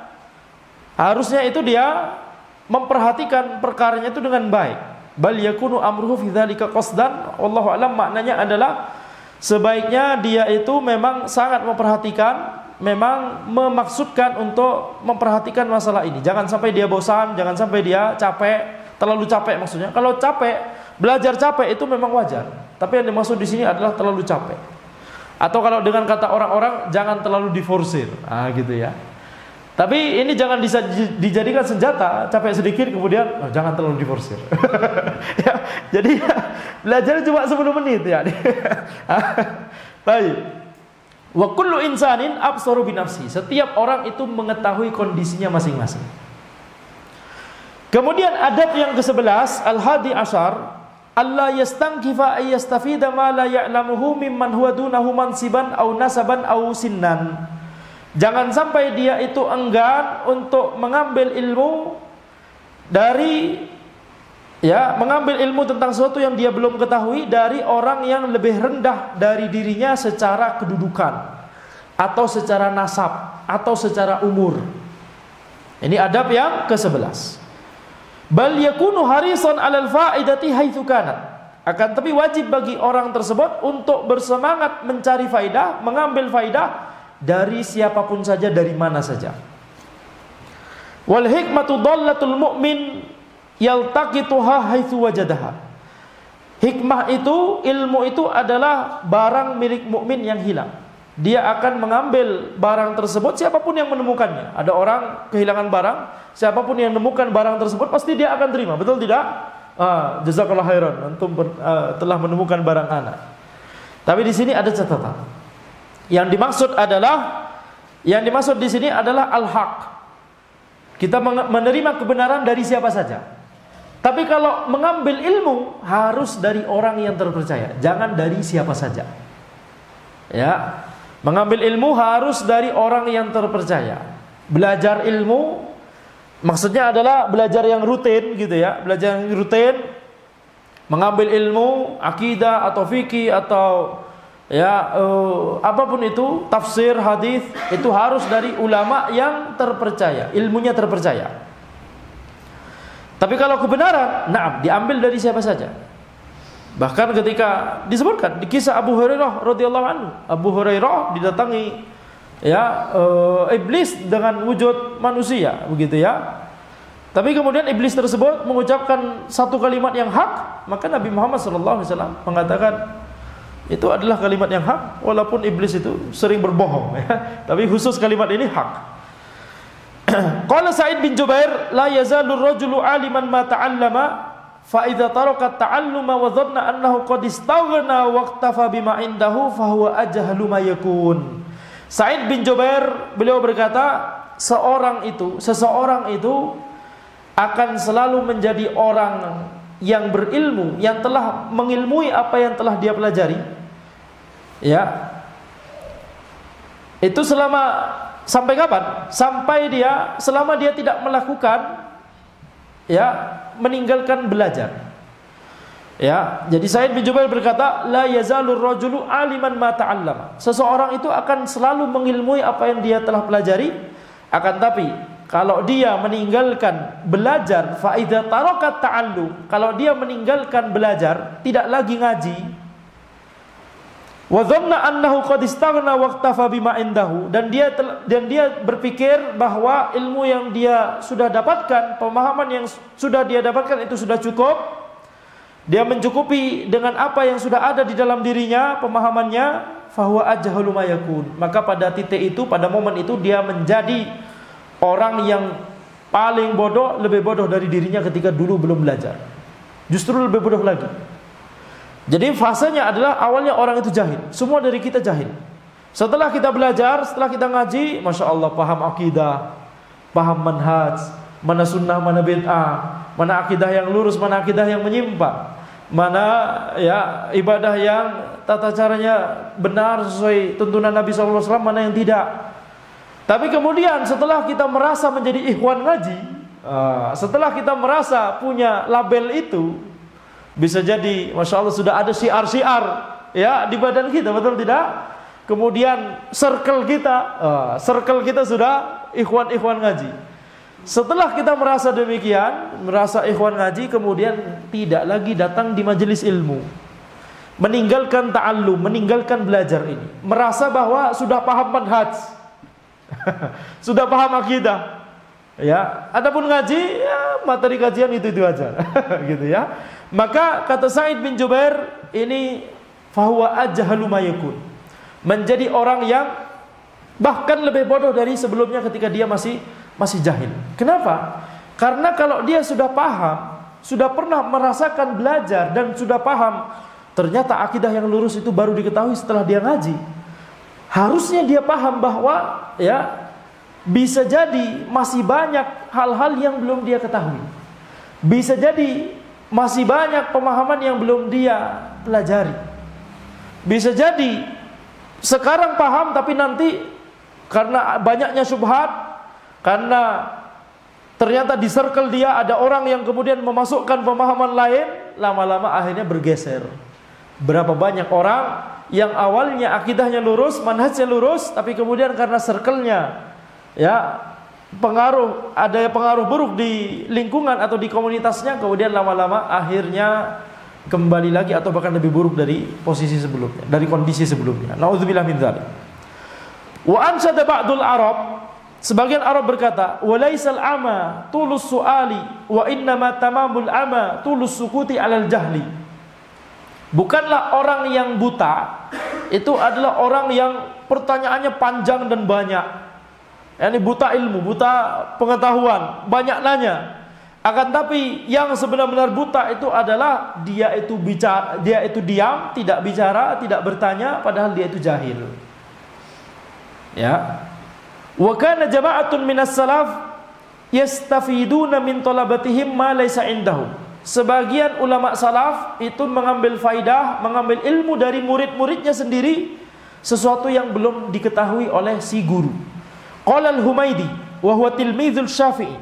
A: itu dia memperhatikan perkaranya itu dengan baik. Bal yakunu amruhu fi dzalika qasdan. Wallahu alam, maknanya adalah sebaiknya dia itu memang sangat memperhatikan, memang memaksudkan untuk memperhatikan masalah ini. Jangan sampai dia bosan, jangan sampai dia capek, terlalu capek maksudnya. Kalau capek, belajar capek itu memang wajar. Tapi yang dimaksud di sini adalah terlalu capek. Atau kalau dengan kata orang-orang, jangan terlalu diforsir. Gitu ya. Tapi ini jangan dijadikan senjata, capek sedikit kemudian jangan terlalu diforsir. Ya, jadi belajar cuma 10 menit ya. Baik. Wa kullu insanin absaru bi nafsi. Setiap orang itu mengetahui kondisinya masing-masing. Kemudian adab yang ke-11, al-hadi asyar, alla yastankifa ay yastafida ma la ya'lamuhu mimman huwa dunahu mansiban aw nasaban aw sinnan. Jangan sampai dia itu enggan untuk mengambil ilmu mengambil ilmu tentang sesuatu yang dia belum ketahui dari orang yang lebih rendah dari dirinya secara kedudukan atau secara nasab atau secara umur. Ini adab yang ke-11. Bal yakunu harisan 'alal faidati haitsu kanat. Akan tapi wajib bagi orang tersebut untuk bersemangat mencari faidah, mengambil faidah dari siapapun saja, dari mana saja. Wal hikmatu dhallatul mu'min yaltaqituha haitsu wajadaha. Hikmah itu, ilmu itu adalah barang milik mukmin yang hilang. Dia akan mengambil barang tersebut siapapun yang menemukannya. Ada orang kehilangan barang, siapapun yang menemukan barang tersebut pasti dia akan terima. Betul tidak? Jazakallahu khairan, antum telah menemukan barang anak. Tapi di sini ada catatan. Yang dimaksud di sini adalah al-haq. Kita menerima kebenaran dari siapa saja. Tapi kalau mengambil ilmu harus dari orang yang terpercaya, jangan dari siapa saja. Ya, mengambil ilmu harus dari orang yang terpercaya. Belajar ilmu maksudnya adalah belajar yang rutin gitu ya, belajar yang rutin, mengambil ilmu akidah atau fikih atau apapun itu, tafsir, hadis, itu harus dari ulama yang terpercaya, ilmunya terpercaya. Tapi kalau kebenaran, diambil dari siapa saja. Bahkan ketika disebutkan di kisah Abu Hurairah radhiyallahu anhu, Abu Hurairah didatangi iblis dengan wujud manusia, begitu ya. Tapi kemudian iblis tersebut mengucapkan satu kalimat yang hak, maka Nabi Muhammad SAW mengatakan itu adalah kalimat yang hak, walaupun iblis itu sering berbohong ya. Tapi khusus kalimat ini hak. Qala Sa'id bin Jubair, la yazalu ar-rajulu 'aliman ma ta'allama fa idza taraka at-ta'alluma wa dhanna annahu qad istaghna wa iktafa bima 'indahu fa huwa ajhalu ma yakun. Sa'id bin Jubair beliau berkata, seseorang itu akan selalu menjadi orang yang berilmu, yang telah mengilmui apa yang telah dia pelajari. Ya. Itu sampai kapan? Selama dia tidak melakukan meninggalkan belajar. Ya, jadi Sa'id bin Jubair berkata, la yazalur rajulu 'aliman ma ta'allama. Seseorang itu akan selalu mengilmui apa yang dia telah pelajari, akan tapi kalau dia meninggalkan belajar, fa idza taraka ta'allum, kalau dia meninggalkan belajar, tidak lagi ngaji, Wa dhanna annahu qad istaghna waqtafa bima indahu, dan dia berpikir bahwa ilmu yang dia sudah dapatkan, pemahaman yang sudah dia dapatkan itu sudah cukup. Dia mencukupi dengan apa yang sudah ada di dalam dirinya, pemahamannya, fahuwa ajhalu ma yakun. Maka pada titik itu, pada momen itu dia menjadi orang yang paling bodoh, lebih bodoh dari dirinya ketika dulu belum belajar. Justru lebih bodoh lagi. Jadi fasenya adalah awalnya orang itu jahil. Semua dari kita jahil. Setelah kita belajar, setelah kita ngaji, Masya Allah, paham akidah, paham manhaj, mana sunnah, mana bid'ah, mana akidah yang lurus, mana akidah yang menyimpang, mana ya ibadah yang tata caranya benar sesuai tuntunan Nabi SAW, mana yang tidak. Tapi kemudian setelah kita merasa menjadi ikhwan ngaji, setelah kita merasa punya label itu, bisa jadi Masya Allah sudah ada syiar-syiar ya di badan kita, betul tidak? Kemudian circle kita sudah ikhwan-ikhwan ngaji. Setelah kita merasa demikian, merasa ikhwan ngaji, kemudian tidak lagi datang di majelis ilmu, meninggalkan ta'allum, meninggalkan belajar ini, merasa bahwa sudah paham manhaj, sudah paham akidah. Ya, adapun ngaji, ya, materi kajian itu aja, gitu ya. Maka kata Sa'id bin Jubair ini, fahuwa ajhalu ma yakun, menjadi orang yang bahkan lebih bodoh dari sebelumnya ketika dia masih jahil. Kenapa? Karena kalau dia sudah paham, sudah pernah merasakan belajar dan sudah paham, ternyata akidah yang lurus itu baru diketahui setelah dia ngaji. Harusnya dia paham bahwa ya bisa jadi masih banyak hal-hal yang belum dia ketahui. Bisa jadi masih banyak pemahaman yang belum dia pelajari. Bisa jadi sekarang paham tapi nanti karena banyaknya syubhat, karena ternyata di circle dia ada orang yang kemudian memasukkan pemahaman lain, lama-lama akhirnya bergeser. Berapa banyak orang yang awalnya akidahnya lurus, manhajnya lurus, tapi kemudian karena circle-nya ya ada pengaruh buruk di lingkungan atau di komunitasnya, kemudian lama-lama akhirnya kembali lagi atau bahkan lebih buruk dari posisi sebelumnya, dari kondisi sebelumnya. Nauzubillah min dzalik. Wa anshada ba'dul Arab, sebagian Arab berkata, wa laisal ama tulus suali wa innama tamamul ama tulus sukuti alal jahli. Bukanlah orang yang buta itu adalah orang yang pertanyaannya panjang dan banyak. Ini buta ilmu, buta pengetahuan, banyak nanya. Akan tapi yang sebenar-benar buta itu adalah dia itu diam, tidak bicara, tidak bertanya, padahal dia itu jahil. Ya. Wa kana jama'atun minas salaf yastafiduna min talabatihim ma laysa indahum. Sebagian ulama salaf itu mengambil faidah, mengambil ilmu dari murid-muridnya sendiri, sesuatu yang belum diketahui oleh si guru. Qala al-Humaydi wa huwa tilmizul Syafi'i.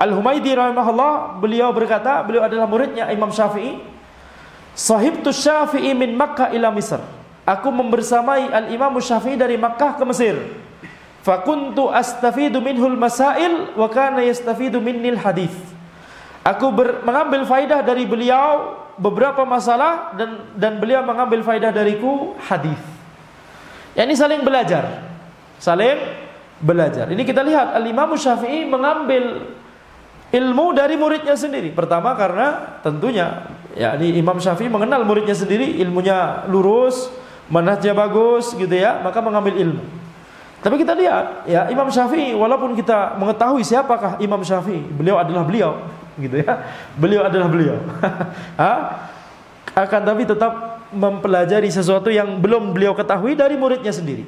A: Al-Humaydi rahimahullah, beliau berkata, beliau adalah muridnya Imam Syafi'i. Sahibtu Syafi'i min Makkah ila Misr. Aku membersamai al-Imam Syafi'i dari Makkah ke Mesir. Fa kuntu astafidu minhul masail wa kana yastafidu minnil hadis. Aku mengambil faidah dari beliau beberapa masalah dan beliau mengambil faidah dariku hadis. Ya, ini saling belajar. Saling belajar. Ini kita lihat Al-Imam Syafi'i mengambil ilmu dari muridnya sendiri. Pertama karena tentunya ya ini Imam Syafi'i mengenal muridnya sendiri, ilmunya lurus, manhajnya bagus gitu ya, maka mengambil ilmu. Tapi kita lihat ya Imam Syafi'i, walaupun kita mengetahui siapakah Imam Syafi'i, beliau adalah beliau gitu ya. Beliau adalah beliau. Akan tapi tetap mempelajari sesuatu yang belum beliau ketahui dari muridnya sendiri.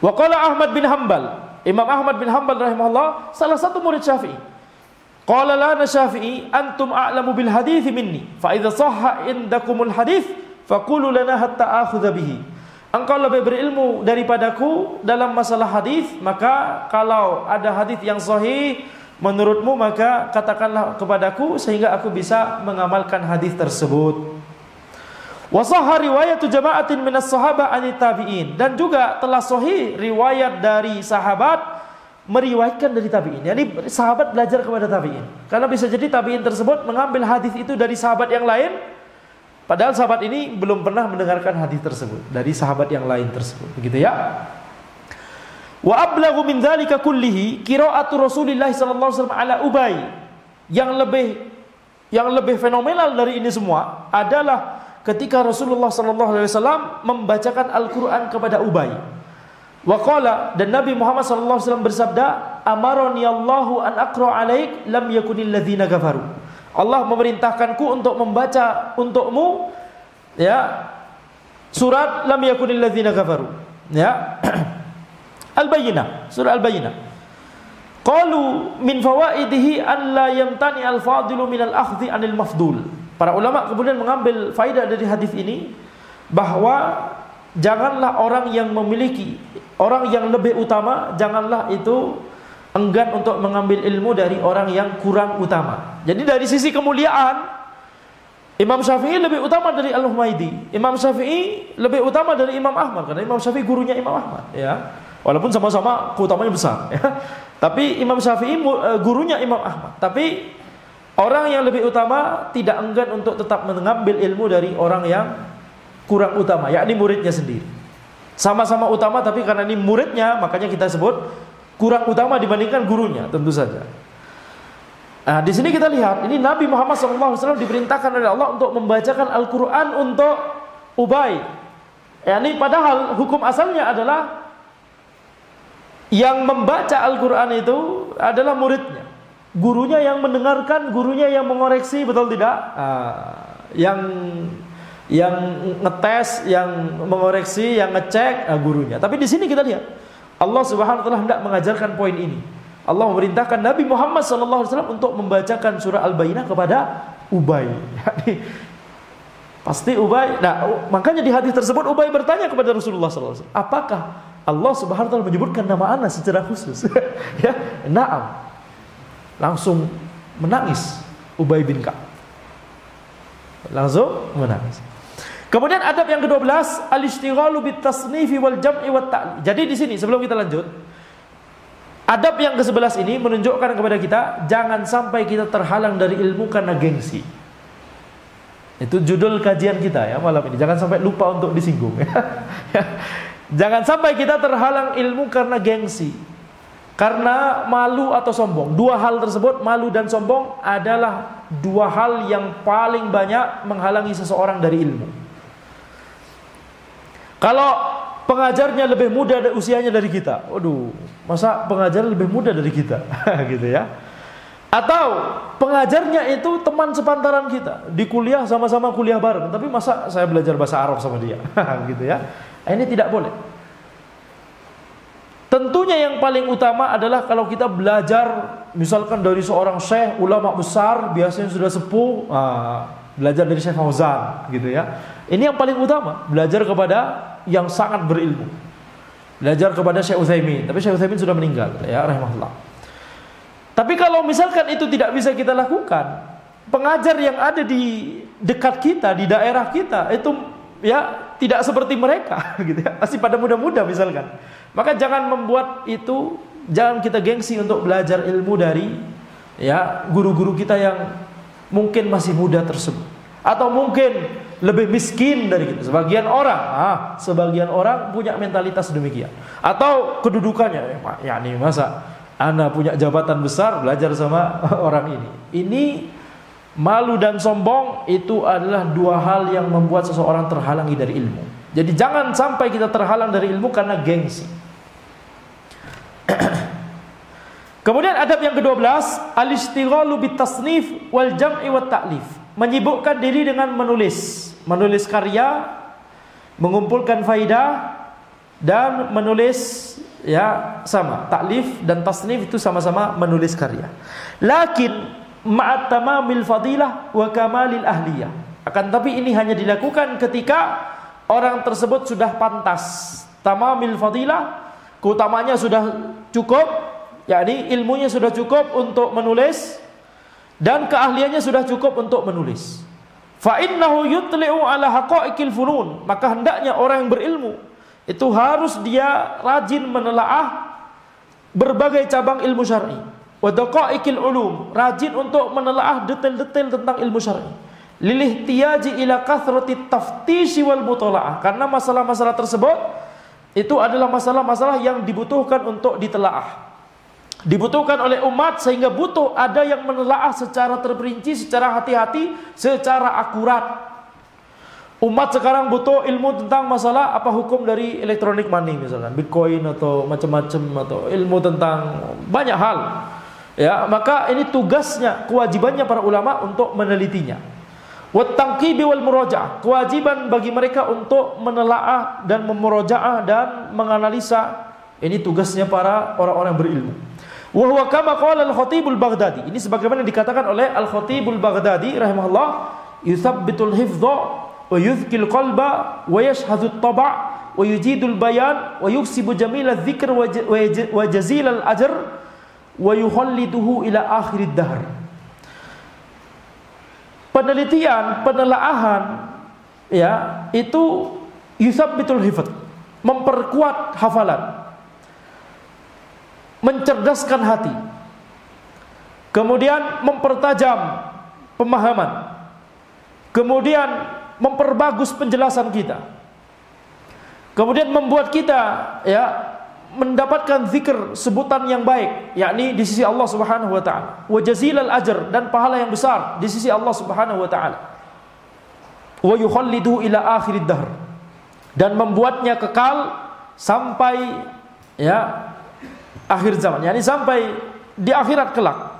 A: Wa qala Ahmad bin Hanbal, Imam Ahmad bin Hanbal rahimahullah, salah satu murid Syafi'i. Qala lana Syafi'i, antum a'lamu bil hadits minni, fa idza sahha indakumul hadits faqulu lana hatta akhudha bihi. Engkau lebih berilmu daripadaku dalam masalah hadis, maka kalau ada hadis yang sahih menurutmu, maka katakanlah kepadaku sehingga aku bisa mengamalkan hadis tersebut. Wa sahha riwayatu jama'atin minas sahabah anit tabi'in, dan juga telah sahih riwayat dari sahabat meriwayatkan dari tabi'in. Yani sahabat belajar kepada tabi'in. Karena bisa jadi tabi'in tersebut mengambil hadis itu dari sahabat yang lain, Padahal sahabat ini belum pernah mendengarkan hadis tersebut dari sahabat yang lain tersebut, begitu ya. Wa ablaghu min dzalika kullihi qira'atu Rasulillah sallallahu alaihi wasallam ala Ubay. Yang lebih fenomenal dari ini semua adalah ketika Rasulullah sallallahu alaihi wasallam membacakan Al-Qur'an kepada Ubay. Wa qala, dan Nabi Muhammad sallallahu alaihi wasallam bersabda, "Amarani Allahu an aqra 'alaik lam yakunil ladzina kafaru." Allah memerintahkanku untuk membaca untukmu ya surat lam yakunil ladzina kafaru, ya. Al-Bayyinah, surah Al-Bayyinah. Qalu min fawaidihi an la yamtani al-fadilu min al-akhdhi anil mafdul. Para ulama kemudian mengambil faedah dari hadis ini bahwa janganlah orang yang memiliki, orang yang lebih utama, janganlah itu enggan untuk mengambil ilmu dari orang yang kurang utama. Jadi dari sisi kemuliaan, Imam Syafi'i lebih utama dari Al-Humaidi. Imam Syafi'i lebih utama dari Imam Ahmad, karena Imam Syafi'i gurunya Imam Ahmad, ya. Walaupun sama-sama keutamanya besar, ya. Tapi Imam Syafi'i gurunya Imam Ahmad. Tapi orang yang lebih utama tidak enggan untuk tetap mengambil ilmu dari orang yang kurang utama, yakni muridnya sendiri. Sama-sama utama, tapi karena ini muridnya, makanya kita sebut kurang utama dibandingkan gurunya, tentu saja. Nah, di sini kita lihat, ini Nabi Muhammad SAW diperintahkan oleh Allah untuk membacakan Al-Quran untuk Ubay. Ini padahal hukum asalnya adalah yang membaca Al-Quran itu adalah muridnya, gurunya yang mendengarkan, gurunya yang mengoreksi, betul tidak? Yang ngetes, yang mengoreksi, yang ngecek, gurunya. Tapi di sini kita lihat, Allah Subhanahu wa taala hendak mengajarkan poin ini. Allah memerintahkan Nabi Muhammad SAW untuk membacakan surah Al-Bayyinah kepada Ubay. Pasti Ubay. Nah, makanya di hadis tersebut Ubay bertanya kepada Rasulullah SAW, apakah Allah Subhanahu wa taala menyebutkan nama ana secara khusus? Ya, na'am. Langsung menangis Ubay bin Ka'ab. Langsung menangis. Kemudian adab yang ke-12, al-ishtighalu bit-tasnifi wal jam'i wat ta'lif. Jadi di sini sebelum kita lanjut, adab yang ke-11 ini menunjukkan kepada kita jangan sampai kita terhalang dari ilmu karena gengsi. Itu judul kajian kita ya malam ini. Jangan sampai lupa untuk disinggung ya. Jangan sampai kita terhalang ilmu karena gengsi, karena malu atau sombong. Dua hal tersebut, malu dan sombong, adalah dua hal yang paling banyak menghalangi seseorang dari ilmu. Kalau pengajarnya lebih muda usianya dari kita, waduh, masa pengajar lebih muda dari kita, gitu ya? Atau pengajarnya itu teman sepantaran kita, di kuliah sama-sama kuliah bareng, tapi masa saya belajar bahasa Arab sama dia, gitu ya? Ini tidak boleh. Tentunya yang paling utama adalah kalau kita belajar, misalkan dari seorang syekh, ulama besar, biasanya sudah sepuh, belajar dari Syekh Fauzan, gitu ya. Ini yang paling utama, belajar kepada yang sangat berilmu. Belajar kepada Syekh Utsaimin, tapi Syekh Utsaimin sudah meninggal, ya rahimahullah. Tapi kalau misalkan itu tidak bisa kita lakukan, pengajar yang ada di dekat kita, di daerah kita, itu ya tidak seperti mereka, gitu ya. Masih pada muda-muda misalkan. Maka jangan membuat itu, jangan kita gengsi untuk belajar ilmu dari ya guru-guru kita yang mungkin masih muda tersebut, atau mungkin lebih miskin dari kita. Sebagian orang punya mentalitas demikian, atau kedudukannya, ya nih masa ana punya jabatan besar belajar sama orang ini. Ini malu dan sombong itu adalah dua hal yang membuat seseorang terhalangi dari ilmu. Jadi jangan sampai kita terhalang dari ilmu karena gengsi. Kemudian adab yang ke-12, al-ishtighalu bit-tasnif wal jam'i wat ta'lif. Menyibukkan diri dengan menulis karya, mengumpulkan faidah, dan menulis ya sama. Ta'lif dan tasnif itu sama-sama menulis karya. Lakin ma'at tamamil fadilah wa kamalil ahliyah. Akan tapi ini hanya dilakukan ketika orang tersebut sudah pantas. Tamamil fadilah, keutamanya sudah cukup, yakni ilmunya sudah cukup untuk menulis, dan keahliannya sudah cukup untuk menulis. Fa innahu yutli'u ala haqa'iqil funun. Maka hendaknya orang yang berilmu itu harus dia rajin menelaah berbagai cabang ilmu syar'i. Wa daqa'iqil ulum, rajin untuk menelaah detail-detail tentang ilmu syar'i. lilihtiyaji ila kathrati taftishi wal mutalaah, karena masalah-masalah tersebut itu adalah masalah-masalah yang dibutuhkan untuk ditelaah, dibutuhkan oleh umat, sehingga butuh ada yang menelaah secara terperinci, secara hati-hati, secara akurat. Umat sekarang butuh ilmu tentang masalah apa hukum dari electronic money, misalkan Bitcoin atau macam-macam, atau ilmu tentang banyak hal. Ya, maka ini tugasnya, kewajibannya para ulama untuk menelitinya. Wat-tanqibi wal murajaah, kewajiban bagi mereka untuk menelaah dan memurojaah dan menganalisa. Ini tugasnya para orang-orang berilmu. Wa huwa kama qala al-Khatibul Baghdadi, ini sebagaimana dikatakan oleh Al-Khatibul Baghdadi rahimahullah, yuthabbitul hifdha wa yuzkil qalba wa yashhadut taba' wa yujidul bayan wa yuksibu jamilal dzikr wa jazilal ajr wa yukhalliduhu ila akhirid dahr. Penelitian, penelaahan, ya, itu yusabbitul hifdz, memperkuat hafalan, mencerdaskan hati, kemudian mempertajam pemahaman, kemudian memperbagus penjelasan kita, kemudian membuat kita, ya, mendapatkan zikir, sebutan yang baik, yakni di sisi Allah Subhanahu wa taala, wa jazilal ajr, dan pahala yang besar di sisi Allah Subhanahu wa taala, wa yukhallidu ila akhirid dahr, dan membuatnya kekal sampai, ya, akhir zaman, yakni sampai di akhirat kelak.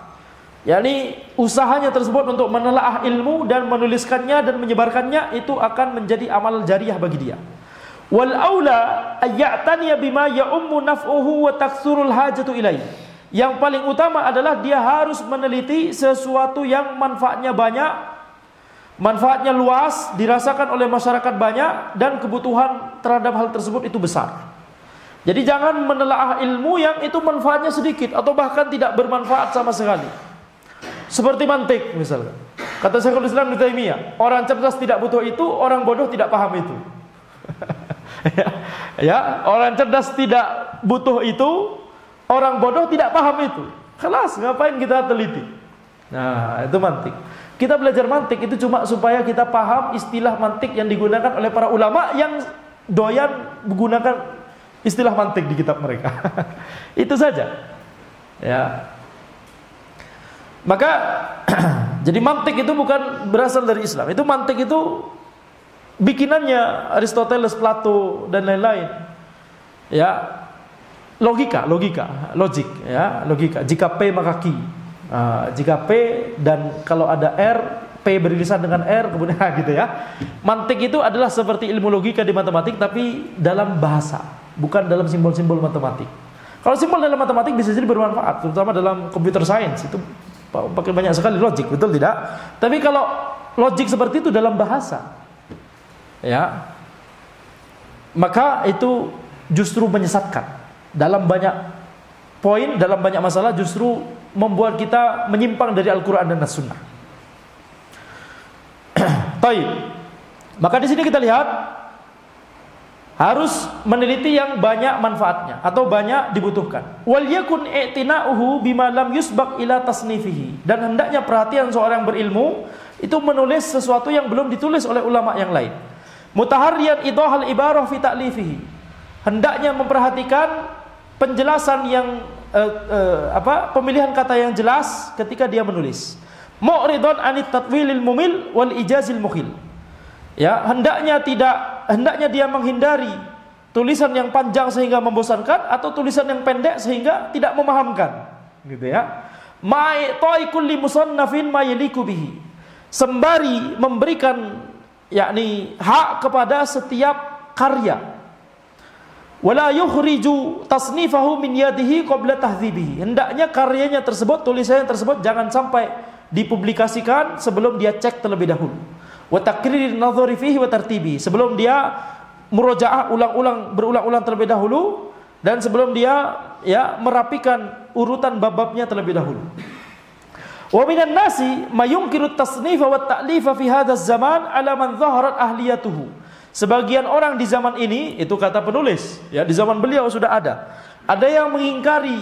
A: Yakni usahanya tersebut untuk menelaah ilmu dan menuliskannya dan menyebarkannya itu akan menjadi amal jariah bagi dia. Wal aula ayyataniya bima ya'ummu naf'uhu wa taksurul hajatu ilaih. Yang paling utama adalah dia harus meneliti sesuatu yang manfaatnya banyak, manfaatnya luas, dirasakan oleh masyarakat banyak, dan kebutuhan terhadap hal tersebut itu besar. Jadi jangan menelaah ilmu yang itu manfaatnya sedikit atau bahkan tidak bermanfaat sama sekali. Seperti mantik misalnya. Kata Syekhul Islam Ibnu Taimiyah, orang cerdas tidak butuh itu, orang bodoh tidak paham itu. Ya, orang cerdas tidak butuh itu, orang bodoh tidak paham itu. Kelas, ngapain kita teliti? Nah, itu mantik. Kita belajar mantik itu cuma supaya kita paham istilah mantik yang digunakan oleh para ulama yang doyan menggunakan istilah mantik di kitab mereka. Itu saja. Ya. Maka jadi mantik itu bukan berasal dari Islam. Itu mantik itu bikinannya Aristoteles, Plato dan lain-lain. Ya, logika, logik, ya, logika. Jika P maka Q. Jika P dan kalau ada R, P beririsan dengan R, kemudian gitu ya. Mantik itu adalah seperti ilmu logika di matematik, tapi dalam bahasa, bukan dalam simbol-simbol matematik. Kalau simbol dalam matematik bisa jadi bermanfaat, terutama dalam computer science itu pakai banyak sekali logik, betul tidak? Tapi kalau logik seperti itu dalam bahasa, ya, maka itu justru menyesatkan. Dalam banyak poin, dalam banyak masalah justru membuat kita menyimpang dari Al-Quran dan As-Sunnah. Taib. Maka di sini kita lihat harus meneliti yang banyak manfaatnya atau banyak dibutuhkan. Wal yakun i'tina'uhu bima lam yusbaq ila tasnifihi, dan hendaknya perhatian seorang berilmu itu menulis sesuatu yang belum ditulis oleh ulama yang lain. Mutaharriyan idahal ibarah fi ta'lifihi, hendaknya memperhatikan penjelasan yang pemilihan kata yang jelas ketika dia menulis. Mu'ridun anit tatwilil mumil wal ijazil mukhil. Ya, hendaknya dia menghindari tulisan yang panjang sehingga membosankan atau tulisan yang pendek sehingga tidak memahamkan, gitu ya. Ma'i kulli musannafin ma yaliku bihi, sembari memberikan yakni hak kepada setiap karya. Wala yukhriju tasnifahu min yadihi qabla tahdzibihi, hendaknya karyanya tersebut, tulisannya tersebut jangan sampai dipublikasikan sebelum dia cek terlebih dahulu. Wa taqrir an-nadhari fihi wa tartibi, sebelum dia murojaah berulang-ulang terlebih dahulu, dan sebelum dia, ya, merapikan urutan bab-babnya terlebih dahulu. Wa minan nasi mayunkiru at-tasnifa wa at-ta'lifa fi hadzal zaman ala man dhaharat ahliyatuhu. Sebagian orang di zaman ini, itu kata penulis, ya, di zaman beliau sudah ada yang mengingkari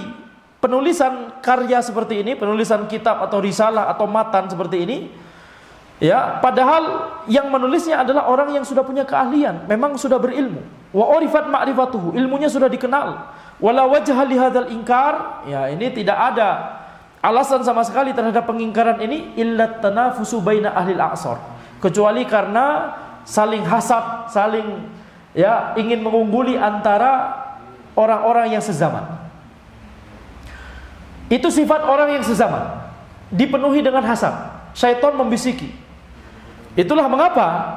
A: penulisan karya seperti ini, penulisan kitab atau risalah atau matan seperti ini, Ya, padahal yang menulisnya adalah orang yang sudah punya keahlian, memang sudah berilmu. Wa urifat ma'rifatuhu, ilmunya sudah dikenal. Wala wajha li hadzal inkar, ya ini tidak ada alasan sama sekali terhadap pengingkaran ini illa tanafusu baina ahli al-a'sar. Kecuali karena saling hasad, saling ya ingin mengungguli antara orang-orang yang sezaman. Itu sifat orang yang sezaman, dipenuhi dengan hasad. Syaitan membisiki. Itulah mengapa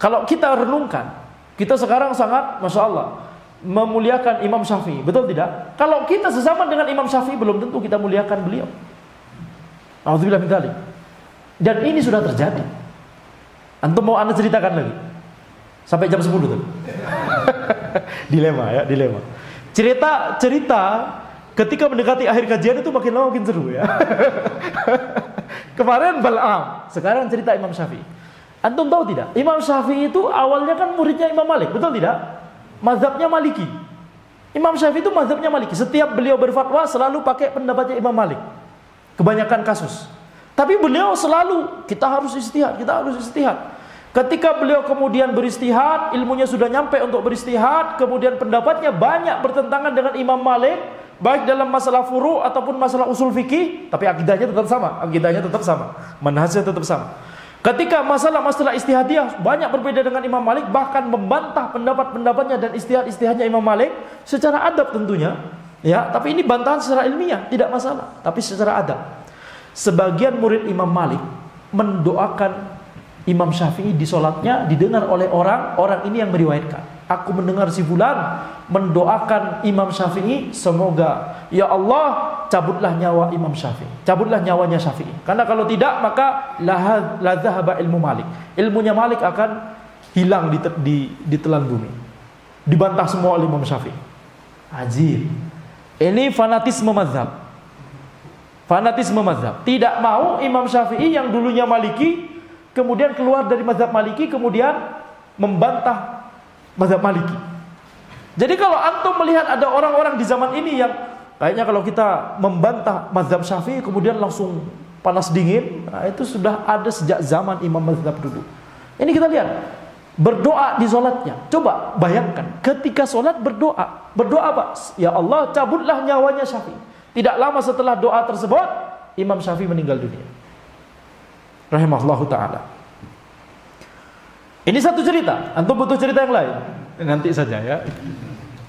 A: kalau kita renungkan, kita sekarang sangat, Masya Allah, memuliakan Imam Syafi'i, betul tidak? Kalau kita sezaman dengan Imam Syafi'i, belum tentu kita muliakan beliau. Alhamdulillah min dzalik. Dan ini sudah terjadi. Antum mau anda ceritakan lagi? Sampai jam 10 tuh. Dilema ya, dilema. Cerita ketika mendekati akhir kajian itu makin lama makin seru ya. Kemarin Bal'am, sekarang cerita Imam Syafi'i. Antum tahu tidak? Imam Syafi'i itu awalnya kan muridnya Imam Malik, betul tidak? Mazhabnya Maliki. Imam Syafi'i itu mazhabnya Maliki. Setiap beliau berfatwa selalu pakai pendapatnya Imam Malik. Kebanyakan kasus. Tapi beliau selalu kita harus istihad. Ketika beliau kemudian beristihad, ilmunya sudah nyampe untuk beristihad, kemudian pendapatnya banyak bertentangan dengan Imam Malik, baik dalam masalah furu' ataupun masalah usul fikih, tapi akidahnya tetap sama, manhajnya tetap sama. Ketika masalah istihadiyah banyak berbeda dengan Imam Malik, bahkan membantah pendapat-pendapatnya dan istihadnya Imam Malik secara adab tentunya, ya. Tapi ini bantahan secara ilmiah, tidak masalah, tapi secara adab. Sebagian murid Imam Malik mendoakan Imam Syafi'i di sholatnya, didengar oleh orang ini yang meriwayatkan. Aku mendengar si fulan mendoakan Imam Syafi'i, semoga ya Allah cabutlah nyawa Imam Syafi'i, cabutlah nyawanya Syafi'i. Karena kalau tidak maka la dhahaba ilmu Malik. Ilmunya Malik akan hilang di telan bumi. Dibantah semua oleh Imam Syafi'i. Ajib. Ini fanatisme mazhab. Tidak mau Imam Syafi'i yang dulunya Maliki kemudian keluar dari mazhab Maliki, kemudian membantah mazhab Maliki. Jadi kalau antum melihat ada orang-orang di zaman ini yang kayaknya kalau kita membantah mazhab Syafi'i kemudian langsung panas dingin, nah itu sudah ada sejak zaman Imam mazhab dulu. Ini kita lihat berdoa di sholatnya. Coba bayangkan ketika sholat berdoa apa? Ya Allah cabutlah nyawanya Syafi'i. Tidak lama setelah doa tersebut Imam Syafi'i meninggal dunia, rahimahullahu ta'ala. Ini satu cerita. Antum butuh cerita yang lain? Nanti saja ya,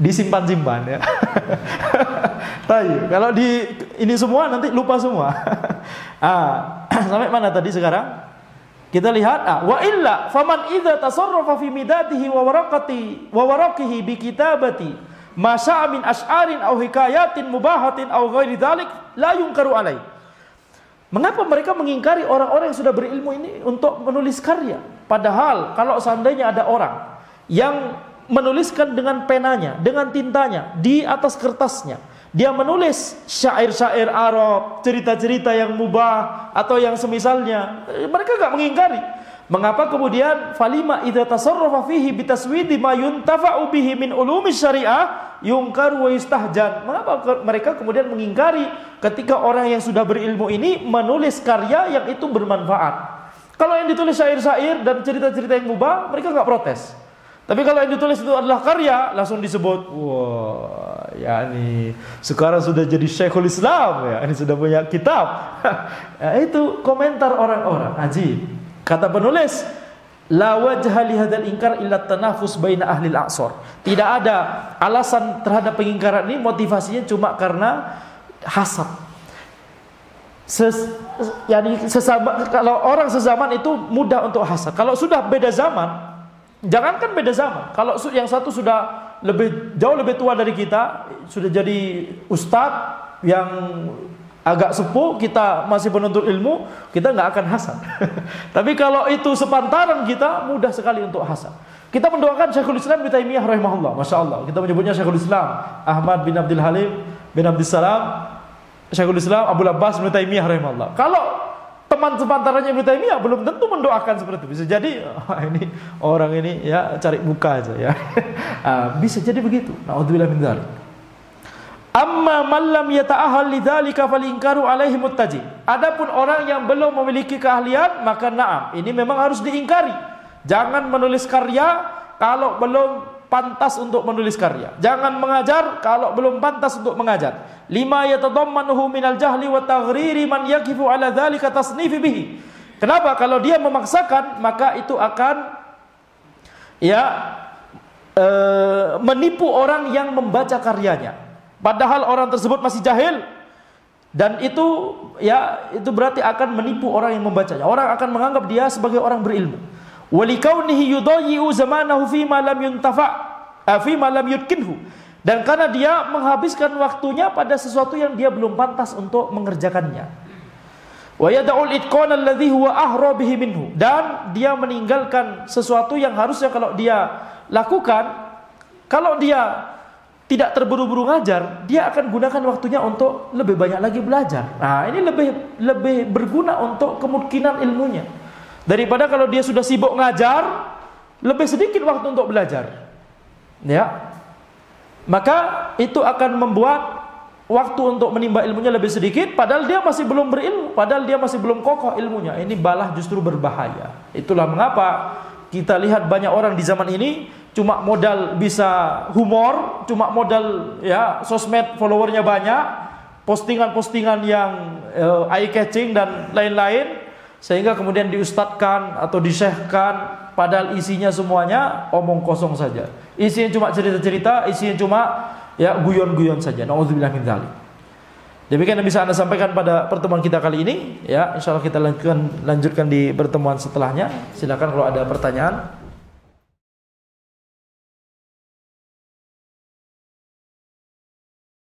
A: disimpan-simpan ya. Kalau di ini semua nanti lupa semua. Sampai mana tadi sekarang? Kita lihat. Wa illa faman idza tasarrafa fi midatihi wa waraqihi bi kitabati ma sya'a min asy'arin aw hikayatin mubahatin aw ghairi dzalik la yunkaru alai. Mengapa mereka mengingkari orang-orang yang sudah berilmu ini untuk menulis karya? Padahal kalau seandainya ada orang yang menuliskan dengan penanya, dengan tintanya di atas kertasnya, dia menulis syair-syair Arab, cerita-cerita yang mubah atau yang semisalnya, mereka enggak mengingkari. Mengapa kemudian falima idza tasarrafa fihi bitaswidi ma yuntafa'u bihi min ulumi syariah yungkaru wa yustahjan? Mengapa mereka kemudian mengingkari ketika orang yang sudah berilmu ini menulis karya yang itu bermanfaat? Kalau yang ditulis syair-syair dan cerita-cerita yang mubah, mereka enggak protes. Tapi kalau yang ditulis itu adalah karya, langsung disebut, wah, ya ini sekarang sudah jadi Syekhul Islam ya, ini sudah punya kitab. Ya, itu komentar orang-orang. Ajib. Kata penulis, la wajha li hadzal inkar illa tanafus baina ahli al-a'sar. Tidak ada alasan terhadap pengingkaran ini, motivasinya cuma karena hasad. Kalau orang sezaman itu mudah untuk hasad. Kalau sudah beda zaman, jangankan beda zaman, kalau yang satu sudah jauh lebih tua dari kita, sudah jadi ustadz yang agak sepuh, kita masih penuntut ilmu, kita nggak akan hasad. Tapi kalau itu sepantaran kita, mudah sekali untuk hasad. Kita mendoakan Syekhul Islam Ibnu Taimiyah rahimahullah, masya Allah. Kita menyebutnya Syekhul Islam Ahmad bin Abdul Halim bin Abdul Salam, Syekhul Islam Abu Abbas Ibnu Taimiyah rahimahullah. Kalau teman sepantarannya Ibnu Taimiyah belum tentu mendoakan seperti itu. Bisa jadi ini orang ini ya cari muka aja ya. Bisa jadi begitu. Naudzubillah min dzalik. Amma man lam yata'ahhal lidzalika falingkaru alaihi muttaji. Adapun orang yang belum memiliki keahlian, maka na'am, ini memang harus diingkari. Jangan menulis karya kalau belum pantas untuk menulis karya. Jangan mengajar kalau belum pantas untuk mengajar. Lima yatadammanuhu minal jahli wa taghriri man yaqifu ala dzalika tasnifi bihi. Kenapa? Kalau dia memaksakan, maka itu akan menipu orang yang membaca karyanya. Padahal orang tersebut masih jahil, dan itu berarti akan menipu orang yang membacanya. Orang akan menganggap dia sebagai orang berilmu. Walikaunihi yudayyi'u zamanahu fima lam fima lam yutqinhu. Dan karena dia menghabiskan waktunya pada sesuatu yang dia belum pantas untuk mengerjakannya. Wa yad'ul itqana alladhi huwa ahra bihi minhu. Dan dia meninggalkan sesuatu yang harusnya kalau dia lakukan, kalau dia tidak terburu-buru ngajar, dia akan gunakan waktunya untuk lebih banyak lagi belajar. Nah, ini lebih berguna untuk kemungkinan ilmunya. Daripada kalau dia sudah sibuk ngajar, lebih sedikit waktu untuk belajar. Ya. Maka itu akan membuat waktu untuk menimba ilmunya lebih sedikit, padahal dia masih belum berilmu, padahal dia masih belum kokoh ilmunya. Ini malah justru berbahaya. Itulah mengapa kita lihat banyak orang di zaman ini cuma modal bisa humor, cuma modal sosmed followernya banyak, postingan-postingan yang eye catching dan lain-lain, sehingga kemudian diustadkan atau disyekhkan, padahal isinya semuanya omong kosong saja. Isinya cuma cerita-cerita, isinya cuma guyon-guyon saja. Nauzubillah min dzalik. Demikian yang bisa Anda sampaikan pada pertemuan kita kali ini. Ya, insyaallah kita lanjutkan di pertemuan setelahnya. Silakan kalau ada pertanyaan.